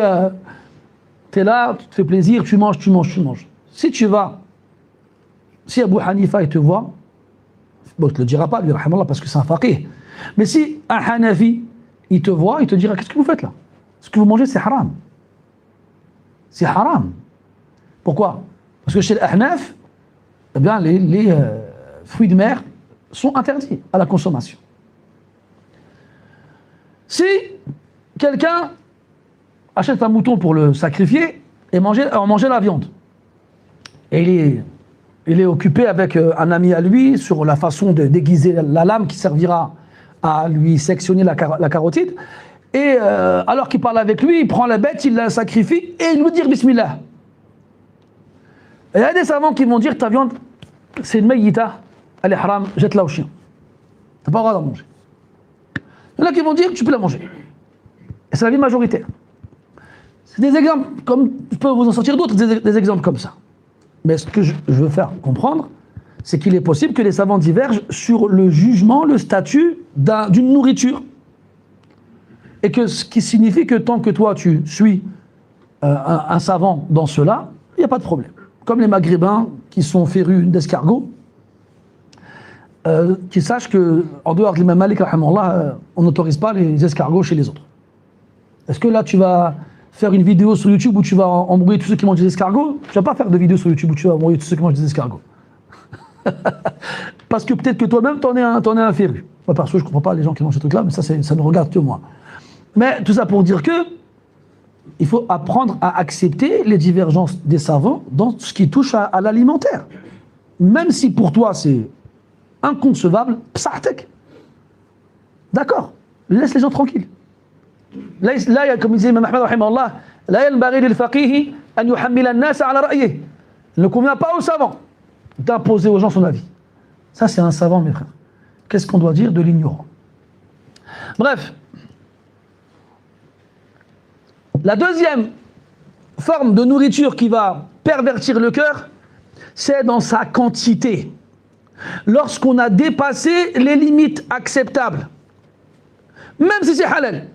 tu es là, tu te fais plaisir, tu manges. Si tu vas, si Abu Hanifa il te voit, bon, il ne te le dira pas, lui, rahimallah, parce que c'est un faqih. Mais si un Hanafi, il te voit, il te dira, qu'est-ce que vous faites là? Ce que vous mangez, c'est haram. C'est haram. Pourquoi? Parce que chez les Ahnaf, eh bien, les fruits de mer sont interdits à la consommation. Si quelqu'un achète un mouton pour le sacrifier et manger la viande, et il est occupé avec un ami à lui sur la façon de déguiser la lame qui servira à lui sectionner la carotide, et alors qu'il parle avec lui, il prend la bête, il la sacrifie et il lui dit Bismillah. Et il y a des savants qui vont dire ta viande, c'est une maïta, elle est haram, jette-la au chien. Tu n'as pas le droit d'en manger. Il y en a qui vont dire tu peux la manger. Et c'est la vie majoritaire. C'est des exemples, comme je peux vous en sortir d'autres, des exemples comme ça. Mais ce que je veux faire comprendre, c'est qu'il est possible que les savants divergent sur le jugement, le statut d'une nourriture. Et que ce qui signifie que tant que toi tu suis un savant dans cela, il n'y a pas de problème. Comme les Maghrébins qui sont férus d'escargots, qui sachent qu'en dehors de l'imam Malik, on n'autorise pas les escargots chez les autres. Est-ce que là tu vas faire une vidéo sur YouTube où tu vas embrouiller tous ceux qui mangent des escargots? Tu vas pas faire de vidéo sur YouTube où tu vas embrouiller tous ceux qui mangent des escargots. Parce que peut-être que toi-même t'en es un féru. Moi perso, je comprends pas les gens qui mangent ce truc-là, mais ça ne regarde que moi. Mais tout ça pour dire que il faut apprendre à accepter les divergences des savants dans ce qui touche à l'alimentaire. Même si pour toi c'est inconcevable, psahtek. D'accord, laisse les gens tranquilles. Là, comme disait Imam Ahmed rahimahullah, la yanbaghi lil faqih an yuhammila an-nas ala ra'yihi. Il ne convient pas aux savants d'imposer aux gens son avis. Ça c'est un savant, mes frères. Qu'est-ce qu'on doit dire de l'ignorant? Bref. La deuxième forme de nourriture qui va pervertir le cœur, c'est dans sa quantité. Lorsqu'on a dépassé les limites acceptables, même si c'est halal.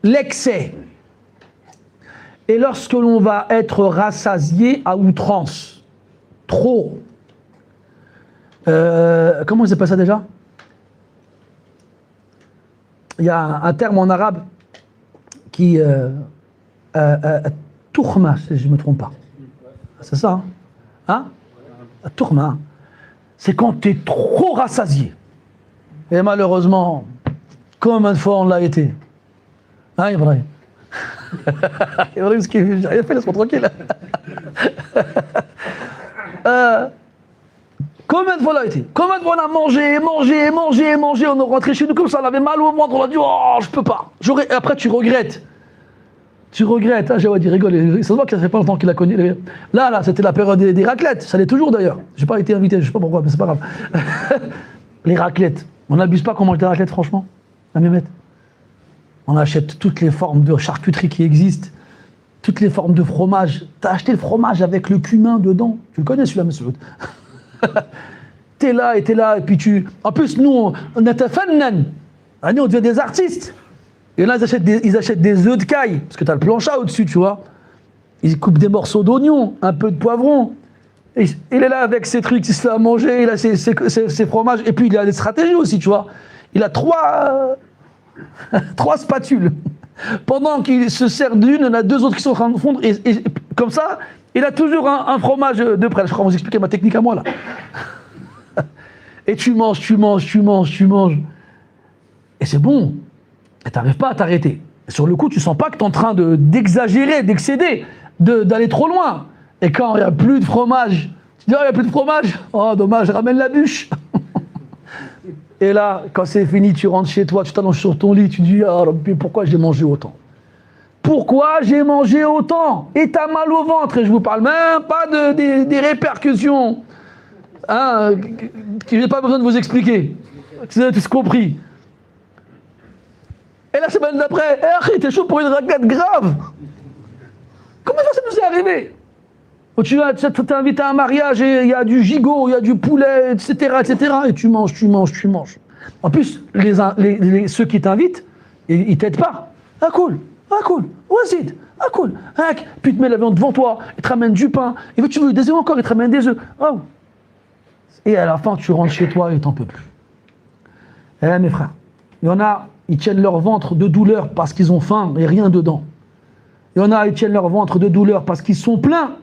l'excès. Et lorsque l'on va être rassasié à outrance, trop, comment ils appellent ça déjà? Il y a un terme en arabe qui... tourma, si je ne me trompe pas. C'est ça, hein? Tourma. C'est quand tu es trop rassasié. Et malheureusement, combien de fois on l'a été? Hein, Ibrahim? Ibrahim, ce qu'il j'ai rien fait, laisse-moi tranquille. Combien de fois on l'a été? Combien de fois on a mangé, on est rentré chez nous comme ça, on avait mal au ventre, on a dit, oh, je peux pas. Et après, tu regrettes. Ah, Jawad, il rigole, ça se voit que ça fait pas longtemps qu'il a connu. Là, c'était la période des raclettes, ça l'est toujours d'ailleurs. J'ai pas été invité, je sais pas pourquoi, mais c'est pas grave. Les raclettes, on n'abuse pas qu'on mange des raclettes, franchement, la Mehmet. On achète toutes les formes de charcuterie qui existent, toutes les formes de fromage. T'as acheté le fromage avec le cumin dedans, tu le connais celui-là, monsieur. T'es là, et puis tu... En plus, nous, on est fannan. Nous, on devient des artistes. Et là, ils achètent des œufs de caille, parce que tu as le plancha au-dessus, tu vois. Ils coupent des morceaux d'oignon, un peu de poivron. Et il est là avec ses trucs, il se fait à manger, il a ses fromages. Et puis, il a des stratégies aussi, tu vois. Il a trois spatules. Pendant qu'il se sert d'une, il y en a deux autres qui sont en train de fondre. Et comme ça, il a toujours un fromage de près. Je crois que vous expliquer ma technique à moi, là. Et tu manges. Et c'est bon. Et tu n'arrives pas à t'arrêter. Sur le coup, tu sens pas que tu es en train d'exagérer, d'excéder, d'aller trop loin. Et quand il n'y a plus de fromage, tu dis, oh, il n'y a plus de fromage. Oh, dommage, ramène la bûche. Et là, quand c'est fini, tu rentres chez toi, tu t'allonges sur ton lit, tu dis, ah, Rabbi, pourquoi j'ai mangé autant? Pourquoi j'ai mangé autant? Et tu as mal au ventre. Et je vous parle même pas des répercussions. Hein, que je n'ai pas besoin de vous expliquer. Tu as tous compris. Et la semaine d'après, t'es chaud pour une raclette grave. Comment ça nous est arrivé? Tu t'es invité à un mariage et il y a du gigot, il y a du poulet, etc. Et tu manges. En plus, ceux qui t'invitent, ils t'aident pas. Ah cool, vas-y, ah cool. Puis ils te mettent la viande devant toi, ils te ramènent du pain. Et puis tu veux des œufs encore, ils te ramènent des œufs. Oh. Et à la fin, tu rentres chez toi et t'en peux plus. Eh mes frères, il y en a... Ils tiennent leur ventre de douleur parce qu'ils ont faim et rien dedans. Il y en a, ils tiennent leur ventre de douleur parce qu'ils sont pleins.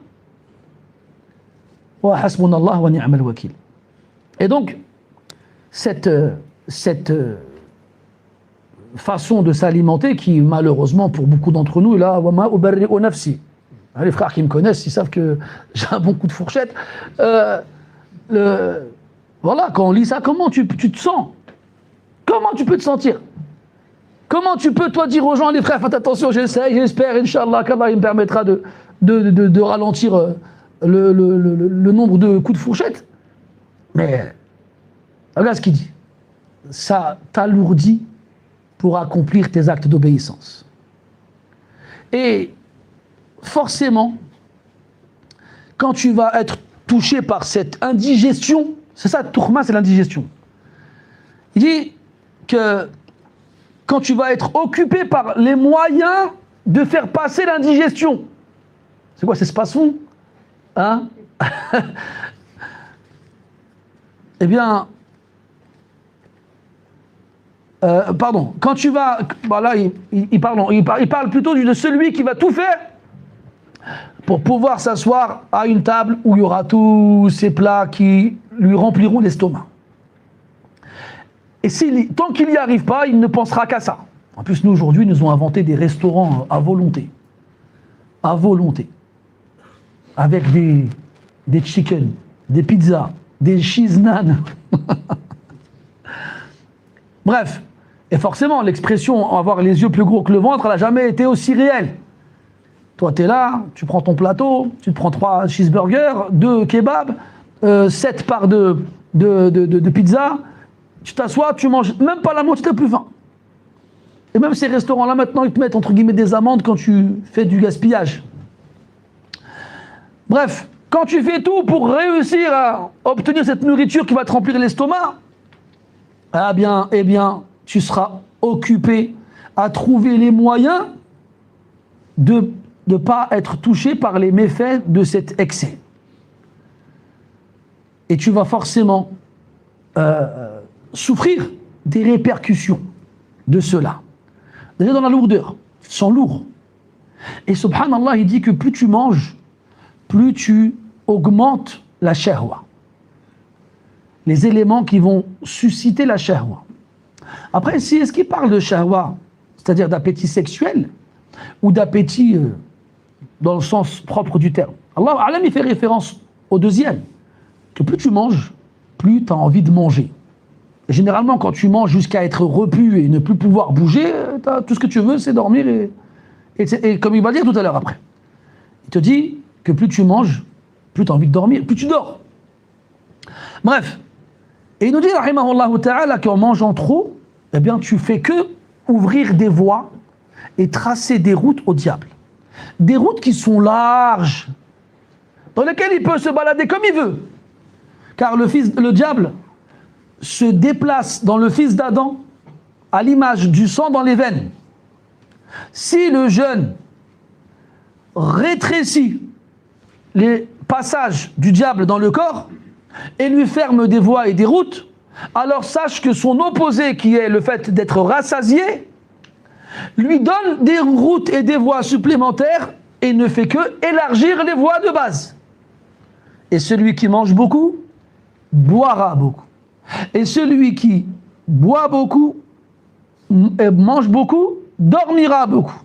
Wa hasbunallah wa ni'mal wakil. Et donc, cette façon de s'alimenter qui, malheureusement, pour beaucoup d'entre nous, est là, wa ma ubarri'u nafsi. Les frères qui me connaissent, ils savent que j'ai un bon coup de fourchette. Voilà, quand on lit ça, comment tu te sens? Comment tu peux te sentir? Comment tu peux, toi, dire aux gens, les frères, faites attention, j'essaie, j'espère, Inch'Allah, qu'Allah il me permettra de ralentir le nombre de coups de fourchette. Mais, regarde ce qu'il dit. Ça t'alourdit pour accomplir tes actes d'obéissance. Et, forcément, quand tu vas être touché par cette indigestion, c'est ça, tourma, c'est l'indigestion. Il dit que quand tu vas être occupé par les moyens de faire passer l'indigestion. C'est quoi, c'est ce passons? Hein? Eh bien, pardon, quand tu vas, voilà, il parle plutôt de celui qui va tout faire pour pouvoir s'asseoir à une table où il y aura tous ces plats qui lui rempliront l'estomac. Et tant qu'il n'y arrive pas, il ne pensera qu'à ça. En plus, nous, aujourd'hui, nous avons inventé des restaurants à volonté. À volonté. Avec des chicken, des pizzas, des cheese naan. Bref. Et forcément, l'expression « avoir les yeux plus gros que le ventre », elle n'a jamais été aussi réelle. Toi, tu es là, tu prends ton plateau, tu te prends 3 cheeseburgers, 2 kebabs, 7 parts de pizza. Tu t'assois, tu manges même pas la moitié, t'as plus faim. Et même ces restaurants-là, maintenant, ils te mettent entre guillemets des amendes quand tu fais du gaspillage. Bref, quand tu fais tout pour réussir à obtenir cette nourriture qui va te remplir l'estomac, eh bien, tu seras occupé à trouver les moyens de ne pas être touché par les méfaits de cet excès. Et tu vas forcément souffrir des répercussions de cela. Déjà dans la lourdeur, ils sont lourds. Et subhanallah, il dit que plus tu manges, plus tu augmentes la shahwa. Les éléments qui vont susciter la shahwa. Après, est-ce qu'il parle de shahwa, c'est-à-dire d'appétit sexuel, ou d'appétit dans le sens propre du terme? Allah A'lam, il fait référence au deuxième, que plus tu manges, plus tu as envie de manger. Et généralement, quand tu manges jusqu'à être repu et ne plus pouvoir bouger, tout ce que tu veux, c'est dormir et comme il va dire tout à l'heure après. Il te dit que plus tu manges, plus tu as envie de dormir, plus tu dors. Bref. Et il nous dit, rahimahullah ta'ala, qu'en mangeant trop, eh bien, tu fais que ouvrir des voies et tracer des routes au diable. Des routes qui sont larges, dans lesquelles il peut se balader comme il veut. Car le diable se déplace dans le fils d'Adam à l'image du sang dans les veines. Si le jeûne rétrécit les passages du diable dans le corps et lui ferme des voies et des routes, alors sache que son opposé, qui est le fait d'être rassasié, lui donne des routes et des voies supplémentaires et ne fait que élargir les voies de base. Et celui qui mange beaucoup, boira beaucoup. Et celui qui boit beaucoup, mange beaucoup, dormira beaucoup.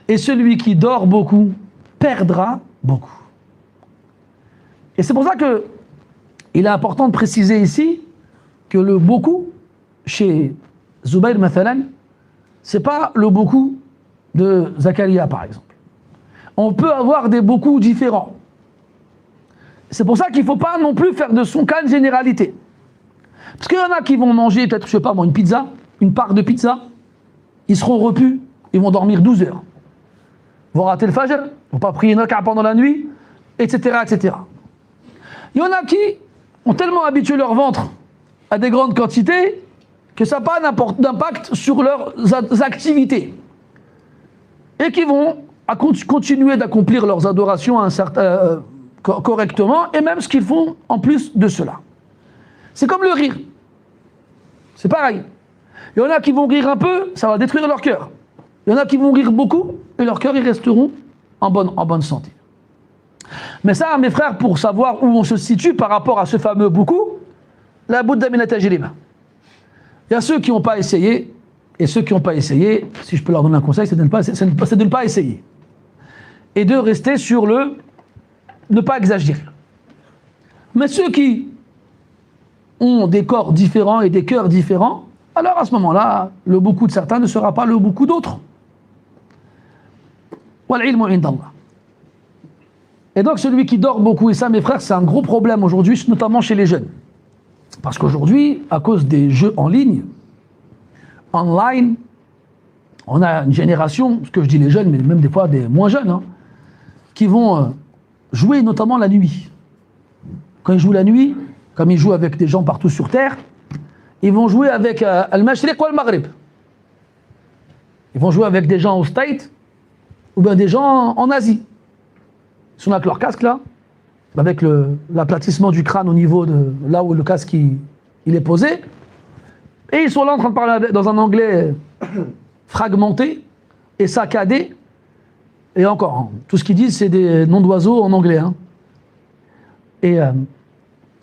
Et celui qui dort beaucoup, perdra beaucoup. Et c'est pour ça que il est important de préciser ici que le beaucoup, chez Zubayr Mathalan, c'est pas le beaucoup de Zakaria par exemple. On peut avoir des beaucoup différents. C'est pour ça qu'il ne faut pas non plus faire de son cas une généralité. Parce qu'il y en a qui vont manger peut-être, je sais pas moi, une pizza, une part de pizza, ils seront repus, ils vont dormir 12 heures. Ils vont rater le fajr, ils ne vont pas prier une raka pendant la nuit, etc., etc. Il y en a qui ont tellement habitué leur ventre à des grandes quantités que ça n'a pas d'impact sur leurs activités. Et qui vont continuer d'accomplir leurs adorations correctement, et même ce qu'ils font en plus de cela. C'est comme le rire. C'est pareil. Il y en a qui vont rire un peu, ça va détruire leur cœur. Il y en a qui vont rire beaucoup, et leur cœur, ils resteront en bonne santé. Mais ça, mes frères, pour savoir où on se situe par rapport à ce fameux beaucoup, la Bouddha min tajriba. Il y a ceux qui n'ont pas essayé, et ceux qui n'ont pas essayé, si je peux leur donner un conseil, c'est de ne pas essayer. Et de rester sur ne pas exagérer. Mais ceux qui ont des corps différents et des cœurs différents, alors à ce moment-là, le beaucoup de certains ne sera pas le beaucoup d'autres. Wal-ilmu indallah. Et donc celui qui dort beaucoup, et ça mes frères, c'est un gros problème aujourd'hui, notamment chez les jeunes. Parce qu'aujourd'hui, à cause des jeux en ligne, online, on a une génération, ce que je dis les jeunes, mais même des fois des moins jeunes, qui vont jouer notamment la nuit. Quand ils jouent la nuit, comme ils jouent avec des gens partout sur Terre, ils vont jouer avec Al-Mashriq ou Al-Maghrib. Ils vont jouer avec des gens au State, ou bien des gens en Asie. Ils sont avec leur casque là, avec l'aplatissement du crâne au niveau de là où le casque il est posé, et ils sont là en train de parler dans un anglais fragmenté et saccadé, et encore, tout ce qu'ils disent c'est des noms d'oiseaux en anglais. Et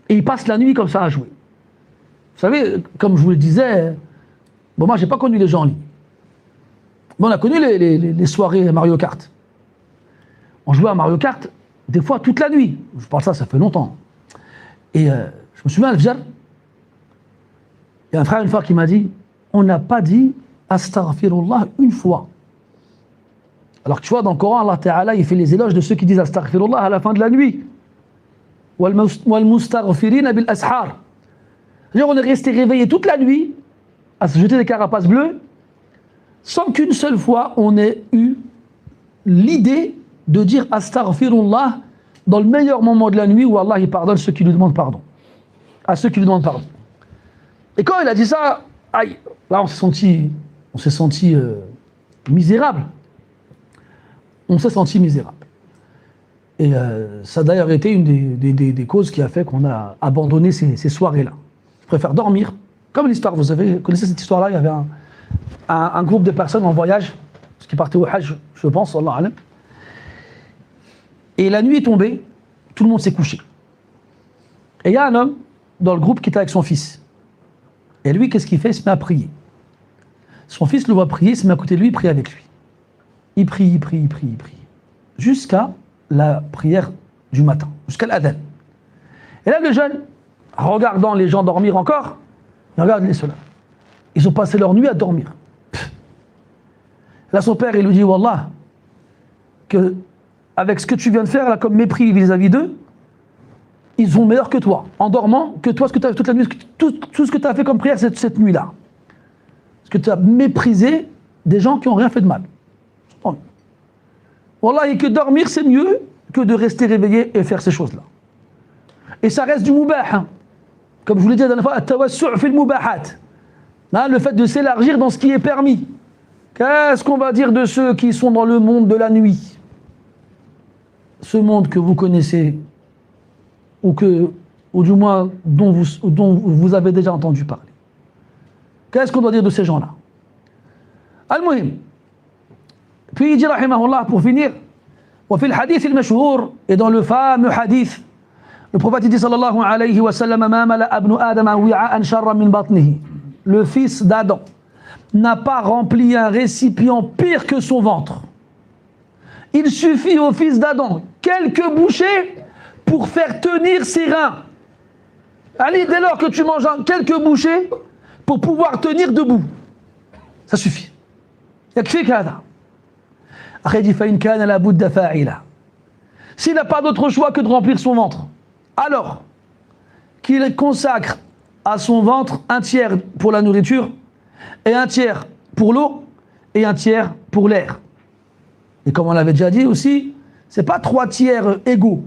ils passent la nuit comme ça à jouer. Vous savez, comme je vous le disais, bon, moi j'ai pas connu les gens en ligne. Bon, on a connu les soirées Mario Kart. On jouait à Mario Kart, des fois toute la nuit. Je parle ça fait longtemps. Et je me souviens à Al-Fajr, il y a un frère une fois qui m'a dit, on n'a pas dit Astaghfirullah une fois. Alors que tu vois, dans le Coran, Allah Ta'ala, il fait les éloges de ceux qui disent Astaghfirullah à la fin de la nuit. Wal mustaghfirina bil ashar. C'est-à-dire, on est resté réveillé toute la nuit à se jeter des carapaces bleues sans qu'une seule fois on ait eu l'idée de dire Astaghfirullah dans le meilleur moment de la nuit où Allah il pardonne ceux qui lui demandent pardon. À ceux qui lui demandent pardon. Et quand il a dit ça, aïe, là on s'est senti on s'est senti misérable. On s'est senti misérable. Et ça a d'ailleurs été une des causes qui a fait qu'on a abandonné ces soirées-là. Je préfère dormir. Comme l'histoire, vous connaissez cette histoire-là, il y avait un groupe de personnes en voyage, qui partaient au Hajj, je pense, Wallahu alam. Et la nuit est tombée, tout le monde s'est couché. Et il y a un homme dans le groupe qui était avec son fils. Et lui, qu'est-ce qu'il fait? Il se met à prier. Son fils le voit prier, il se met à côté de lui, il prie avec lui. Il prie. Jusqu'à la prière du matin, jusqu'à l'adhan. Et là, le jeune, regardant les gens dormir encore, il regarde les ceux-là. Ils ont passé leur nuit à dormir. Là, son père, il lui dit, Wallah, que avec ce que tu viens de faire, là, comme mépris vis-à-vis d'eux, ils sont meilleurs que toi, en dormant, que toi, ce que tu as toute la nuit, tout ce que tu as fait comme prière cette nuit-là. Parce que tu as méprisé des gens qui n'ont rien fait de mal. Wallah, et que dormir, c'est mieux que de rester réveillé et faire ces choses-là. Et ça reste du mubah. Hein. Comme je vous l'ai dit la dernière fois, at-tawassu' fil mubahat. Le fait de s'élargir dans ce qui est permis. Qu'est-ce qu'on va dire de ceux qui sont dans le monde de la nuit? Ce monde que vous connaissez, ou du moins dont vous avez déjà entendu parler. Qu'est-ce qu'on doit dire de ces gens-là? Al-Muhim. Puis il dit, rahimahullah, pour finir, وفي الحديث المشهور, et dans le fameux hadith, le prophète dit sallallahu alayhi wa sallam, ما ملأ ابن آدم وعاء شرا من بطنه. Le fils d'Adam n'a pas rempli un récipient pire que son ventre. Il suffit au fils d'Adam quelques bouchées pour faire tenir ses reins. Allez, dès lors que tu manges quelques bouchées pour pouvoir tenir debout, ça suffit. يكفيك هذا. Après il dit فإن كان لابد فاعلا. S'il n'a pas d'autre choix que de remplir son ventre, alors qu'il consacre à son ventre un tiers pour la nourriture, et un tiers pour l'eau, et un tiers pour l'air. Et comme on l'avait déjà dit aussi, c'est pas 3 tiers égaux.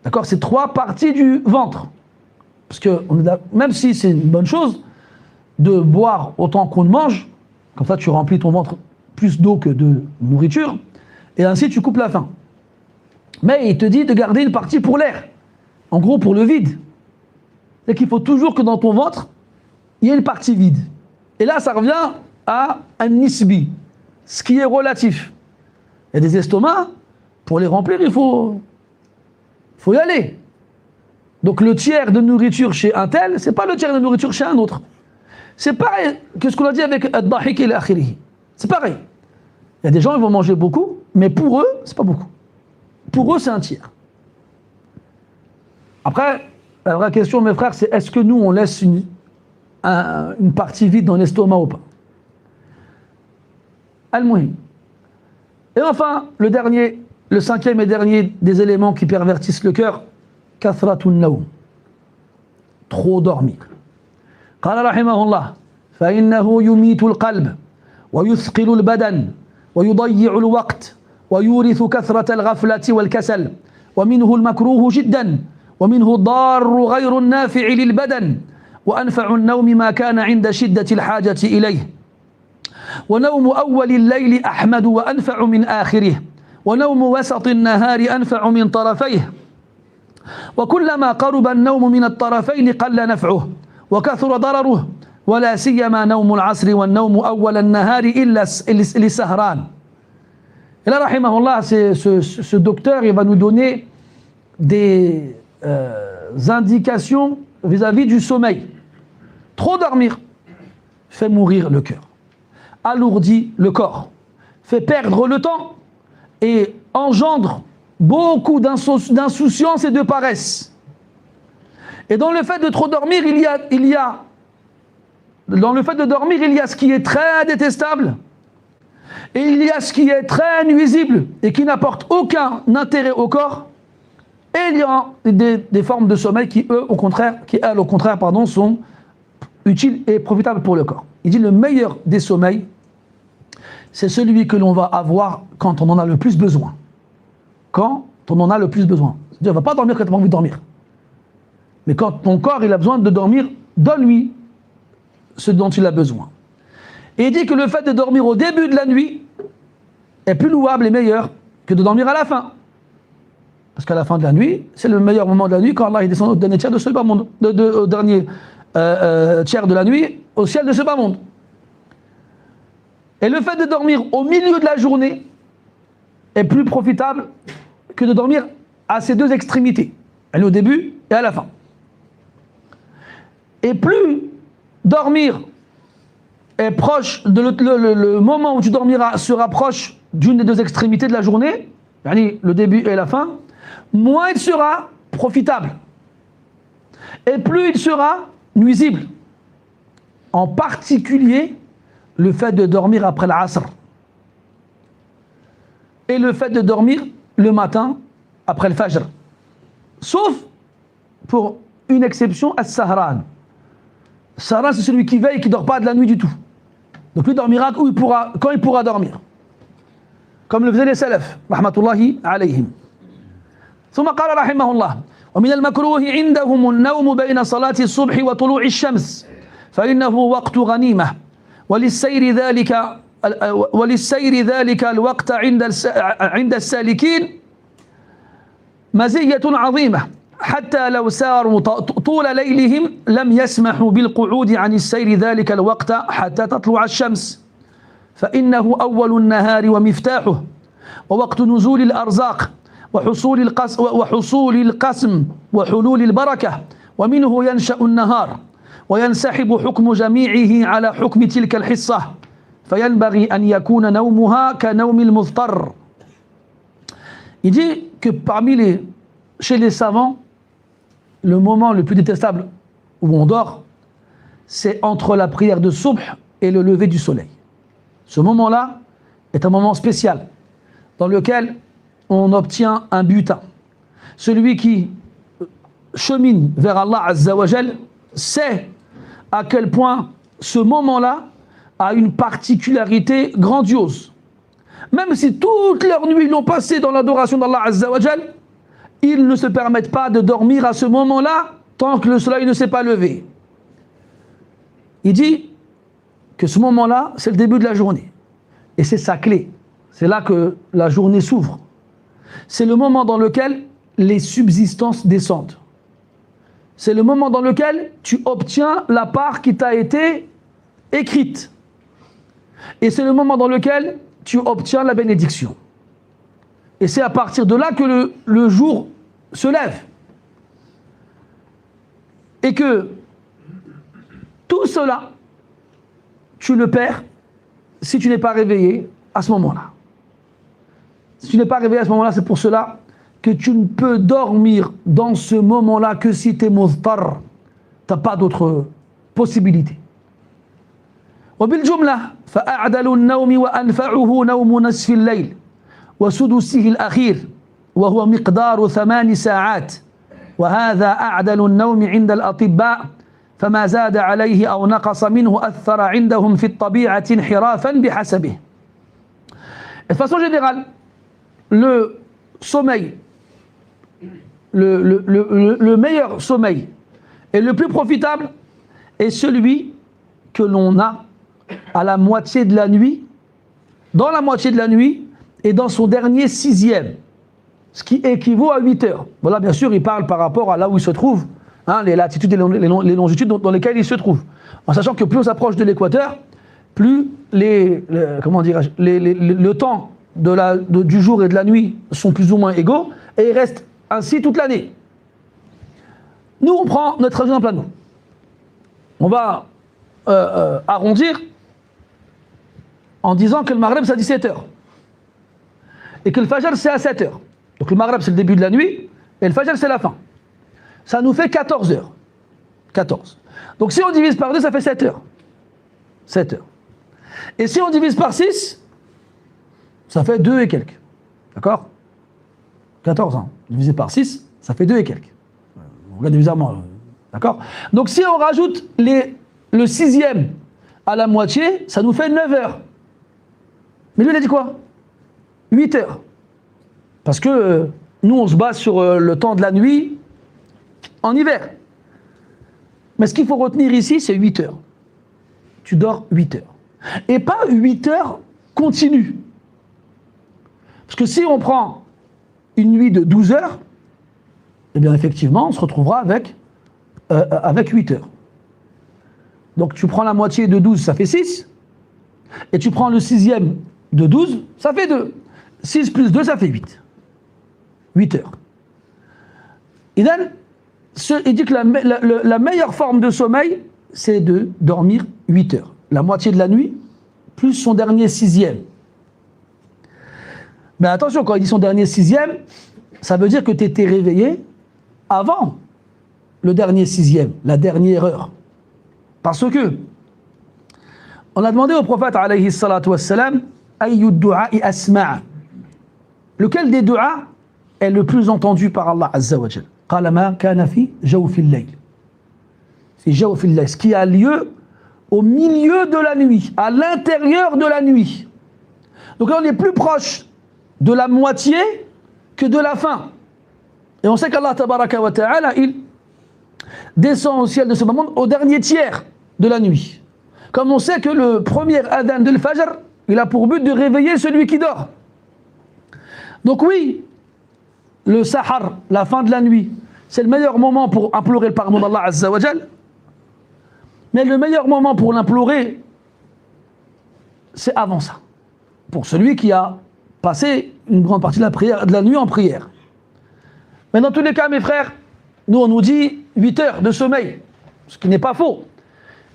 D'accord? C'est 3 parties du ventre. Parce que même si c'est une bonne chose de boire autant qu'on mange, comme ça tu remplis ton ventre plus d'eau que de nourriture, et ainsi tu coupes la faim. Mais il te dit de garder une partie pour l'air. En gros, pour le vide. C'est qu'il faut toujours que dans ton ventre, il y ait une partie vide. Et là, ça revient à un nisbi, ce qui est relatif. Il y a des estomacs, pour les remplir, il faut y aller. Donc le tiers de nourriture chez un tel, c'est pas le tiers de nourriture chez un autre. C'est pareil que ce qu'on a dit avec ad-dahik et l'akhirihi. C'est pareil. Il y a des gens, ils vont manger beaucoup, mais pour eux, c'est pas beaucoup. Pour eux, c'est un tiers. Après, la vraie question, mes frères, c'est est-ce que nous, on laisse une partie vide dans l'estomac ou pas? Al-Muhim. Et enfin, le 5e et dernier des éléments qui pervertissent le cœur, kathratun nawm. Trop dormir. قال رحمه الله فإنه يميت القلب ويثقل البدن ويضيع الوقت ويورث كثرة الغفلة والكسل ومنه المكروه جدا ومنه الضار غير النافع للبدن وأنفع النوم ما كان عند شدة الحاجة إليه ونوم أول الليل أحمد وأنفع من آخره ونوم وسط النهار أنفع من طرفيه وكلما قرب النوم من الطرفين قل نفعه وكثر ضرره ولا سيما نوم العصر والنوم أول النهار إلا لسهران. Et là, rahimahullah, ce docteur, il va nous donner des indications vis-à-vis du sommeil. Trop dormir fait mourir le cœur, alourdit le corps, fait perdre le temps et engendre beaucoup d'insouciance et de paresse. Et dans le fait de trop dormir, dans le fait de dormir, il y a ce qui est très détestable et il y a ce qui est très nuisible et qui n'apporte aucun intérêt au corps. Et il y a des formes de sommeil qui, elles, au contraire, sont utiles et profitables pour le corps. Il dit le meilleur des sommeils, c'est celui que l'on va avoir quand on en a le plus besoin. Quand on en a le plus besoin. C'est-à-dire, on ne va pas dormir quand tu as envie de dormir. Mais quand ton corps il a besoin de dormir, donne-lui ce dont il a besoin. Et il dit que le fait de dormir au début de la nuit est plus louable et meilleur que de dormir à la fin. Parce qu'à la fin de la nuit, c'est le meilleur moment de la nuit quand Allah descend au dernier tiers de ce bas monde, au dernier tiers de la nuit au ciel de ce bas monde. Et le fait de dormir au milieu de la journée est plus profitable que de dormir à ces deux extrémités, au début et à la fin. Et plus dormir est proche, le moment où tu dormiras se rapproche d'une des deux extrémités de la journée, le début et la fin, moins il sera profitable. Et plus il sera nuisible. En particulier, le fait de dormir après l'Asr. Et le fait de dormir le matin après le Fajr. Sauf pour une exception, As-Sahran. Sahran, c'est celui qui veille et qui ne dort pas de la nuit du tout. Donc lui dormira quand il pourra dormir. Comme le faisaient les salafs, rahmatullahi alayhim. ثم قال رحمه الله ومن المكروه عندهم النوم بين صلاة الصبح وطلوع الشمس فإنه وقت غنيمة وللسير ذلك الوقت عند السالكين مزية عظيمة حتى لو ساروا طول ليلهم لم يسمحوا بالقعود عن السير ذلك الوقت حتى تطلع الشمس فإنه أول النهار ومفتاحه ووقت نزول الأرزاق وحصول القسم وحلول البركة ومنه ينشأ النهار وينسحب حكم جميعه على حكم تلك الحصة فينبغي أن يكون نومها كنوم المضطر. Il dit que chez les savants, le moment le plus détestable où on dort, c'est entre la prière de Subh et le lever du soleil. Ce moment-là est un moment spécial dans lequel on obtient un butin. Celui qui chemine vers Allah Azza wa Jal sait à quel point ce moment-là a une particularité grandiose. Même si toute leur nuit l'ont passé dans l'adoration d'Allah Azza wa Jal, ils ne se permettent pas de dormir à ce moment-là tant que le soleil ne s'est pas levé. Il dit que ce moment-là, c'est le début de la journée. Et c'est sa clé. C'est là que la journée s'ouvre. C'est le moment dans lequel les subsistances descendent. C'est le moment dans lequel tu obtiens la part qui t'a été écrite. Et c'est le moment dans lequel tu obtiens la bénédiction. Et c'est à partir de là que le jour se lève. Et que tout cela, tu le perds si tu n'es pas réveillé à ce moment-là. Si tu n'es pas réveillé à ce moment-là, c'est pour cela que tu ne peux dormir dans ce moment-là que si tu es muztar. Tu n'as pas d'autre possibilité. وبالجملة فأعدل النوم وأنفعه نوم نصف الليل وسدسه الأخير وهو مقدار 8 ساعات وهذا أعدل النوم عند الأطباء فما زاد عليه أو نقص منه أثر عندهم في الطبيعة انحرافا بحسبه. De façon générale, le sommeil, le meilleur sommeil et le plus profitable est celui que l'on a à la moitié de la nuit, dans la moitié de la nuit et dans son dernier 6e, ce qui équivaut à 8 heures. Voilà, bien sûr, il parle par rapport à là où il se trouve, les latitudes et les longitudes dans lesquelles il se trouve. En sachant que plus on s'approche de l'équateur, plus le temps du jour et de la nuit sont plus ou moins égaux, et il reste ainsi toute l'année. Nous, on prend notre exemple à nous. On va arrondir en disant que le Maghreb c'est à 17 heures et que le Fajr c'est à 7 heures. Donc le Maghreb c'est le début de la nuit et le Fajr c'est la fin. Ça nous fait 14 heures. 14. Donc si on divise par 2, ça fait 7 heures. 7 heures. Et si on divise par 6, ça fait 2 et quelques. D'accord? 14 ans. Divisé par 6, ça fait 2 et quelques. On regarde bizarrement. D'accord? Donc si on rajoute le 6e à la moitié, ça nous fait 9 heures. Mais lui, il a dit quoi? 8 heures. Parce que nous, on se base sur le temps de la nuit en hiver. Mais ce qu'il faut retenir ici, c'est 8 heures. Tu dors 8 heures. Et pas 8 heures continues. Parce que si on prend une nuit de 12 heures, eh bien effectivement, on se retrouvera avec 8 heures. Donc tu prends la moitié de 12, ça fait 6. Et tu prends le sixième de 12, ça fait 2. 6 plus 2, ça fait 8. 8 heures. Il dit que la meilleure forme de sommeil, c'est de dormir 8 heures. La moitié de la nuit, plus son dernier sixième. Mais attention, quand il dit son dernier sixième, ça veut dire que tu étais réveillé avant le dernier sixième, la dernière heure. Parce que on a demandé au prophète alayhi salatu wassalam, ayyu du'a'i asma'a. Lequel des du'as est le plus entendu par Allah azza wa jal? Qala ma kana fi jawfil layl. Fi jawfil layl, ce qui a lieu au milieu de la nuit, à l'intérieur de la nuit. Donc là on est plus proche de la moitié que de la fin. Et on sait qu'Allah tabaraka wa ta'ala, il descend au ciel de ce moment au dernier tiers de la nuit. Comme on sait que le premier adhan de l'Fajr, il a pour but de réveiller celui qui dort. Donc oui, le sahar, la fin de la nuit, c'est le meilleur moment pour implorer le pardon d'Allah azza wa jal. Mais le meilleur moment pour l'implorer, c'est avant ça. Pour celui qui a passé une grande partie de la nuit en prière. Mais dans tous les cas, mes frères, nous on nous dit 8 heures de sommeil, ce qui n'est pas faux.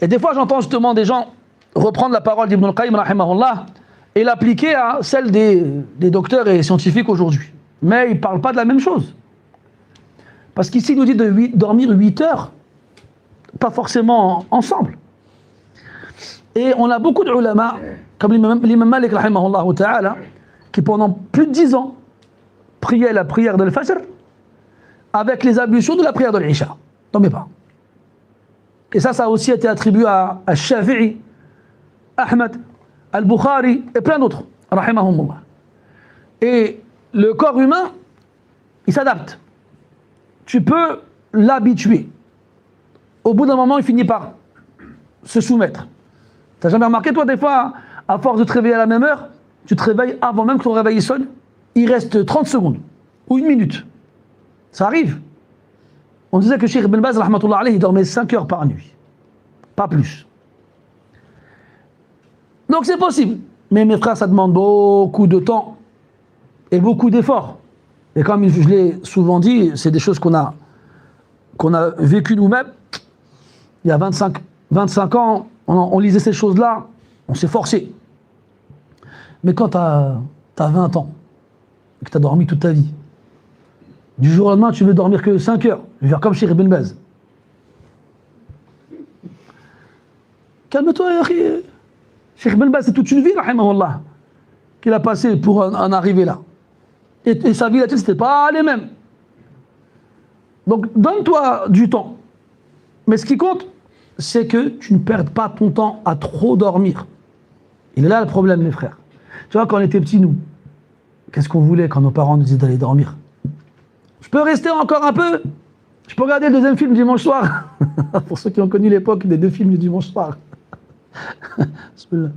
Et des fois j'entends justement des gens reprendre la parole d'Ibn al-Qayyim rahimahullah et l'appliquer à celle des docteurs et scientifiques aujourd'hui. Mais ils ne parlent pas de la même chose. Parce qu'ici il nous dit de dormir 8 heures, pas forcément ensemble. Et on a beaucoup d'ulama, comme l'imam Malik rahimahullah ta'ala, qui pendant plus de 10 ans priait la prière de l'Fajr avec les ablutions de la prière de l'Isha. T'en mets pas. Et ça a aussi été attribué à Shafi'i, Ahmed, Al-Bukhari et plein d'autres, rahimahumullah. Et le corps humain, il s'adapte. Tu peux l'habituer. Au bout d'un moment, il finit par se soumettre. T'as jamais remarqué, toi, des fois, à force de te réveiller à la même heure, tu te réveilles avant même que ton réveil sonne, il reste 30 secondes ou 1 minute. Ça arrive. On disait que Cheikh Ibn Baz, rahmatullah alayhi, il dormait 5 heures par nuit. Pas plus. Donc c'est possible. Mais mes frères, ça demande beaucoup de temps et beaucoup d'efforts. Et comme je l'ai souvent dit, c'est des choses qu'on a vécues nous-mêmes. Il y a 25 ans, on lisait ces choses-là, on s'est forcé. Mais quand tu as 20 ans et que tu as dormi toute ta vie, du jour au lendemain, tu veux dormir que 5 heures. Je vais faire comme Cheikh Ibn Baz. Calme-toi, Cheikh Ibn Baz, c'est toute une vie, rahimahullah, qu'il a passé pour en arriver là. Et sa vie là-dessus, c'était pas les mêmes. Donc, donne-toi du temps. Mais ce qui compte, c'est que tu ne perdes pas ton temps à trop dormir. Il est là le problème, mes frères. Tu vois, quand on était petits, nous, qu'est-ce qu'on voulait quand nos parents nous disaient d'aller dormir? Je peux rester encore un peu? Je peux regarder le deuxième film dimanche soir? Pour ceux qui ont connu l'époque des 2 films du dimanche soir. Ou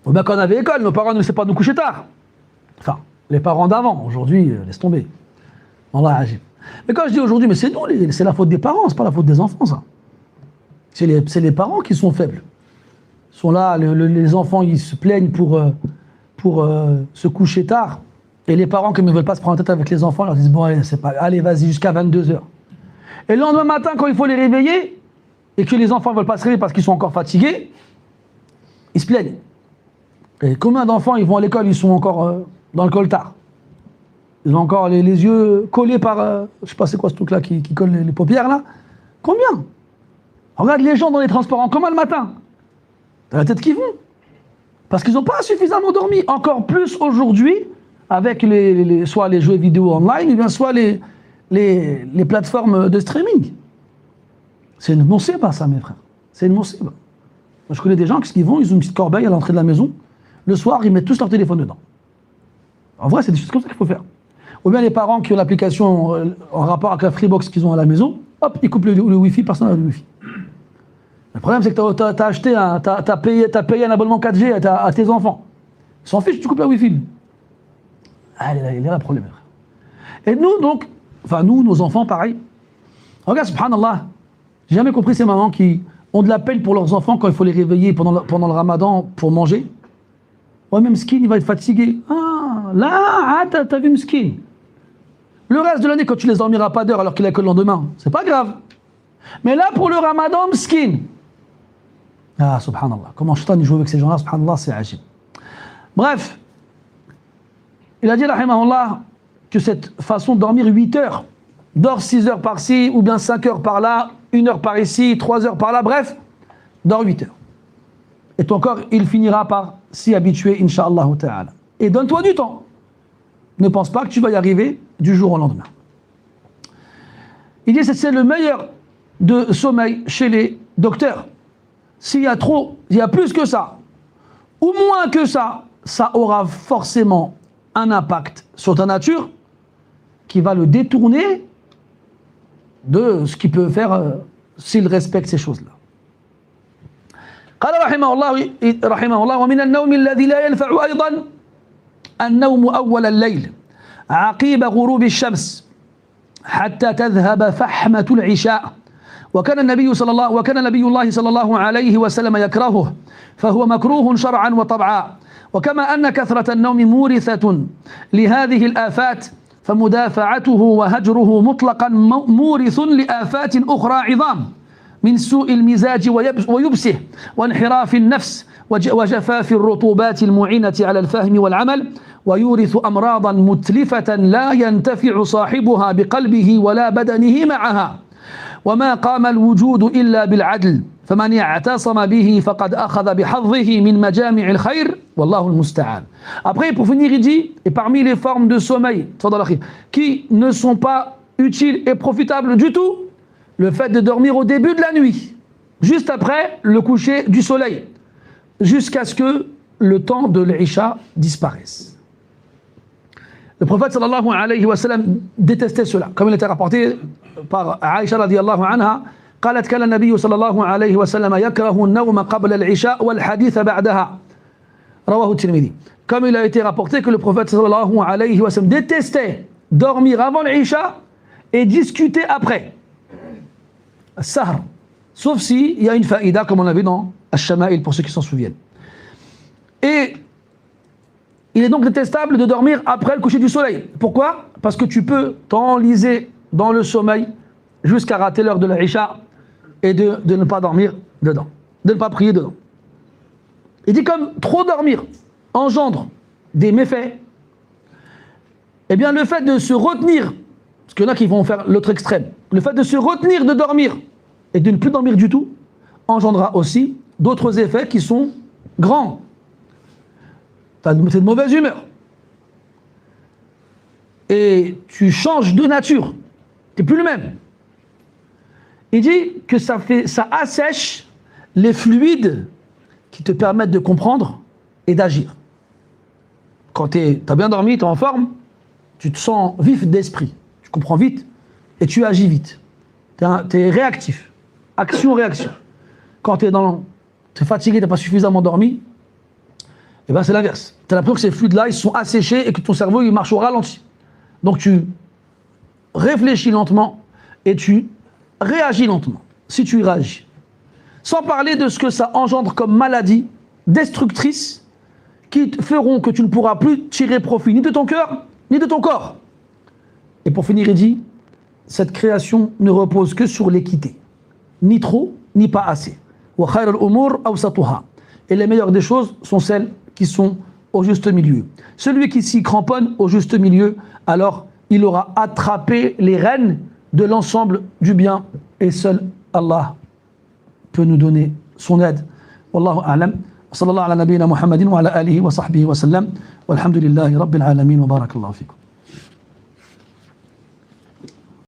bien quand on avait école, nos parents ne laissaient pas nous coucher tard. Enfin, les parents d'avant, aujourd'hui, laisse tomber. Allah agit. Mais quand je dis aujourd'hui, mais c'est nous, c'est la faute des parents, c'est pas la faute des enfants, ça. C'est les parents qui sont faibles. Ils sont là, les enfants, ils se plaignent pour se coucher tard. Et les parents, comme ils ne veulent pas se prendre la tête avec les enfants, leur disent, bon, allez, vas-y, jusqu'à 22h. Et le lendemain matin, quand il faut les réveiller, et que les enfants ne veulent pas se réveiller parce qu'ils sont encore fatigués, ils se plaignent. Et combien d'enfants, ils vont à l'école, ils sont encore dans le coltard. Ils ont encore les yeux collés par, je ne sais pas c'est quoi ce truc-là qui colle les paupières, là. Combien? Regarde les gens dans les transports en commun le matin. T'as la tête qui vont. Parce qu'ils n'ont pas suffisamment dormi. Encore plus aujourd'hui, avec soit les jeux vidéo online, ou bien soit les plateformes de streaming. C'est une musiba, ça, mes frères. C'est une musiba. Moi, je connais des gens qui vont, ils ont une petite corbeille à l'entrée de la maison. Le soir, ils mettent tous leur téléphone dedans. En vrai, c'est des choses comme ça qu'il faut faire. Ou bien les parents qui ont l'application en rapport avec la Freebox qu'ils ont à la maison, hop, ils coupent le Wi-Fi, personne n'a le Wi-Fi. Le problème, c'est que t'as acheté, t'as payé un abonnement 4G à tes enfants. Ils s'en fichent, tu coupes la Wi-Fi. Ah, il est là le problème. Et nous, donc, enfin, nous, nos enfants, pareil. Regarde, subhanallah, j'ai jamais compris ces mamans qui ont de la peine pour leurs enfants quand il faut les réveiller pendant le ramadan pour manger. Ouais, même Mskin, il va être fatigué. Ah, là, t'as vu Mskin. Le reste de l'année, quand tu les dormiras pas d'heure alors qu'il a que le lendemain, c'est pas grave. Mais là, pour le ramadan, Mskin. Ah, subhanallah. Comment Shaitan joue avec ces gens-là, subhanallah, c'est agile. Bref, il a dit, rahimahullah, que cette façon de dormir 8 heures, dors 6 heures par-ci, ou bien 5 heures par-là, 1 heure par ici, 3 heures par-là, bref, dors 8 heures. Et ton corps, il finira par s'y habituer, incha'Allah ta'ala. Et donne-toi du temps. Ne pense pas que tu vas y arriver du jour au lendemain. Il dit que c'est le meilleur de sommeil chez les docteurs. S'il y a trop, il y a plus que ça, ou moins que ça, ça aura forcément un impact sur ta nature qui va le détourner de ce qu'il peut faire s'il respecte ces choses-là. قال رحمه الله ومن النوم الذي لا ينفع أيضا النوم أول الليل عقيب غروب الشمس حتى تذهب فحمة العشاء وكان نبي الله صلى الله عليه وسلم يكرهه فهو مكروه شرعا وطبعا وكما أن كثرة النوم مورثة لهذه الآفات فمدافعته وهجره مطلقا مورث لآفات أخرى عظام من سوء المزاج ويبسه وانحراف النفس وجفاف الرطوبات المعينة على الفهم والعمل ويورث أمراضا متلفة لا ينتفع صاحبها بقلبه ولا بدنه معها وما قام الوجود إلا بالعدل فمن اعتصم به فقد أخذ بحظه من مجامع الخير والله المستعان. Après, pour finir, il dit, et parmi les formes de sommeil qui ne sont pas utiles et profitables du tout, le fait de dormir au début de la nuit, juste après le coucher du soleil, jusqu'à ce que le temps de l'Isha disparaisse. Le prophète sallallahu alayhi wa sallam détestait cela, comme il était rapporté par Aïcha radiyallahu anha. قالت كان النبي صلى الله عليه وسلم يكره النوم قبل العشاء والحديث بعدها رواه الترمذي. Comme il a été rapporté que le prophète sallallahu alayhi wa sallam détestait dormir avant l'Isha et discuter après. Sahr. Sauf si il y a une faïda comme on a vu dans Ash-Shama'il pour ceux qui s'en souviennent. Et il est donc détestable de dormir après le coucher du soleil. Pourquoi? Parce que tu peux t'enliser dans le sommeil jusqu'à rater l'heure de l'Isha et de ne pas dormir dedans, de ne pas prier dedans. Il dit comme trop dormir engendre des méfaits, eh bien le fait de se retenir, parce qu'il y en a qui vont faire l'autre extrême, le fait de se retenir de dormir et de ne plus dormir du tout, engendrera aussi d'autres effets qui sont grands. Tu as de mauvaise humeur. Et tu changes de nature. Tu n'es plus le même. Il dit que ça assèche les fluides qui te permettent de comprendre et d'agir. Quand tu as bien dormi, tu es en forme, tu te sens vif d'esprit. Tu comprends vite et tu agis vite. Tu es réactif. Action-réaction. Quand tu es fatigué, tu n'as pas suffisamment dormi, eh ben c'est l'inverse. Tu as l'impression que ces fluides-là, ils sont asséchés et que ton cerveau, il marche au ralenti. Donc tu réfléchis lentement et tu réagis lentement, si tu y réagis. Sans parler de ce que ça engendre comme maladie destructrice qui te feront que tu ne pourras plus tirer profit ni de ton cœur, ni de ton corps. Et pour finir, il dit, cette création ne repose que sur l'équité. Ni trop, ni pas assez. Et les meilleures des choses sont celles qui sont au juste milieu. Celui qui s'y cramponne au juste milieu, alors il aura attrapé les rênes de l'ensemble du bien, et seul Allah peut nous donner son aide. Wallahu a'lam. Sallallahu ala nabiyyina Muhammadin wa ala alihi wa sahbihi wa sallam. Walhamdulillahi rabbil alamin wa barakallahu fikum.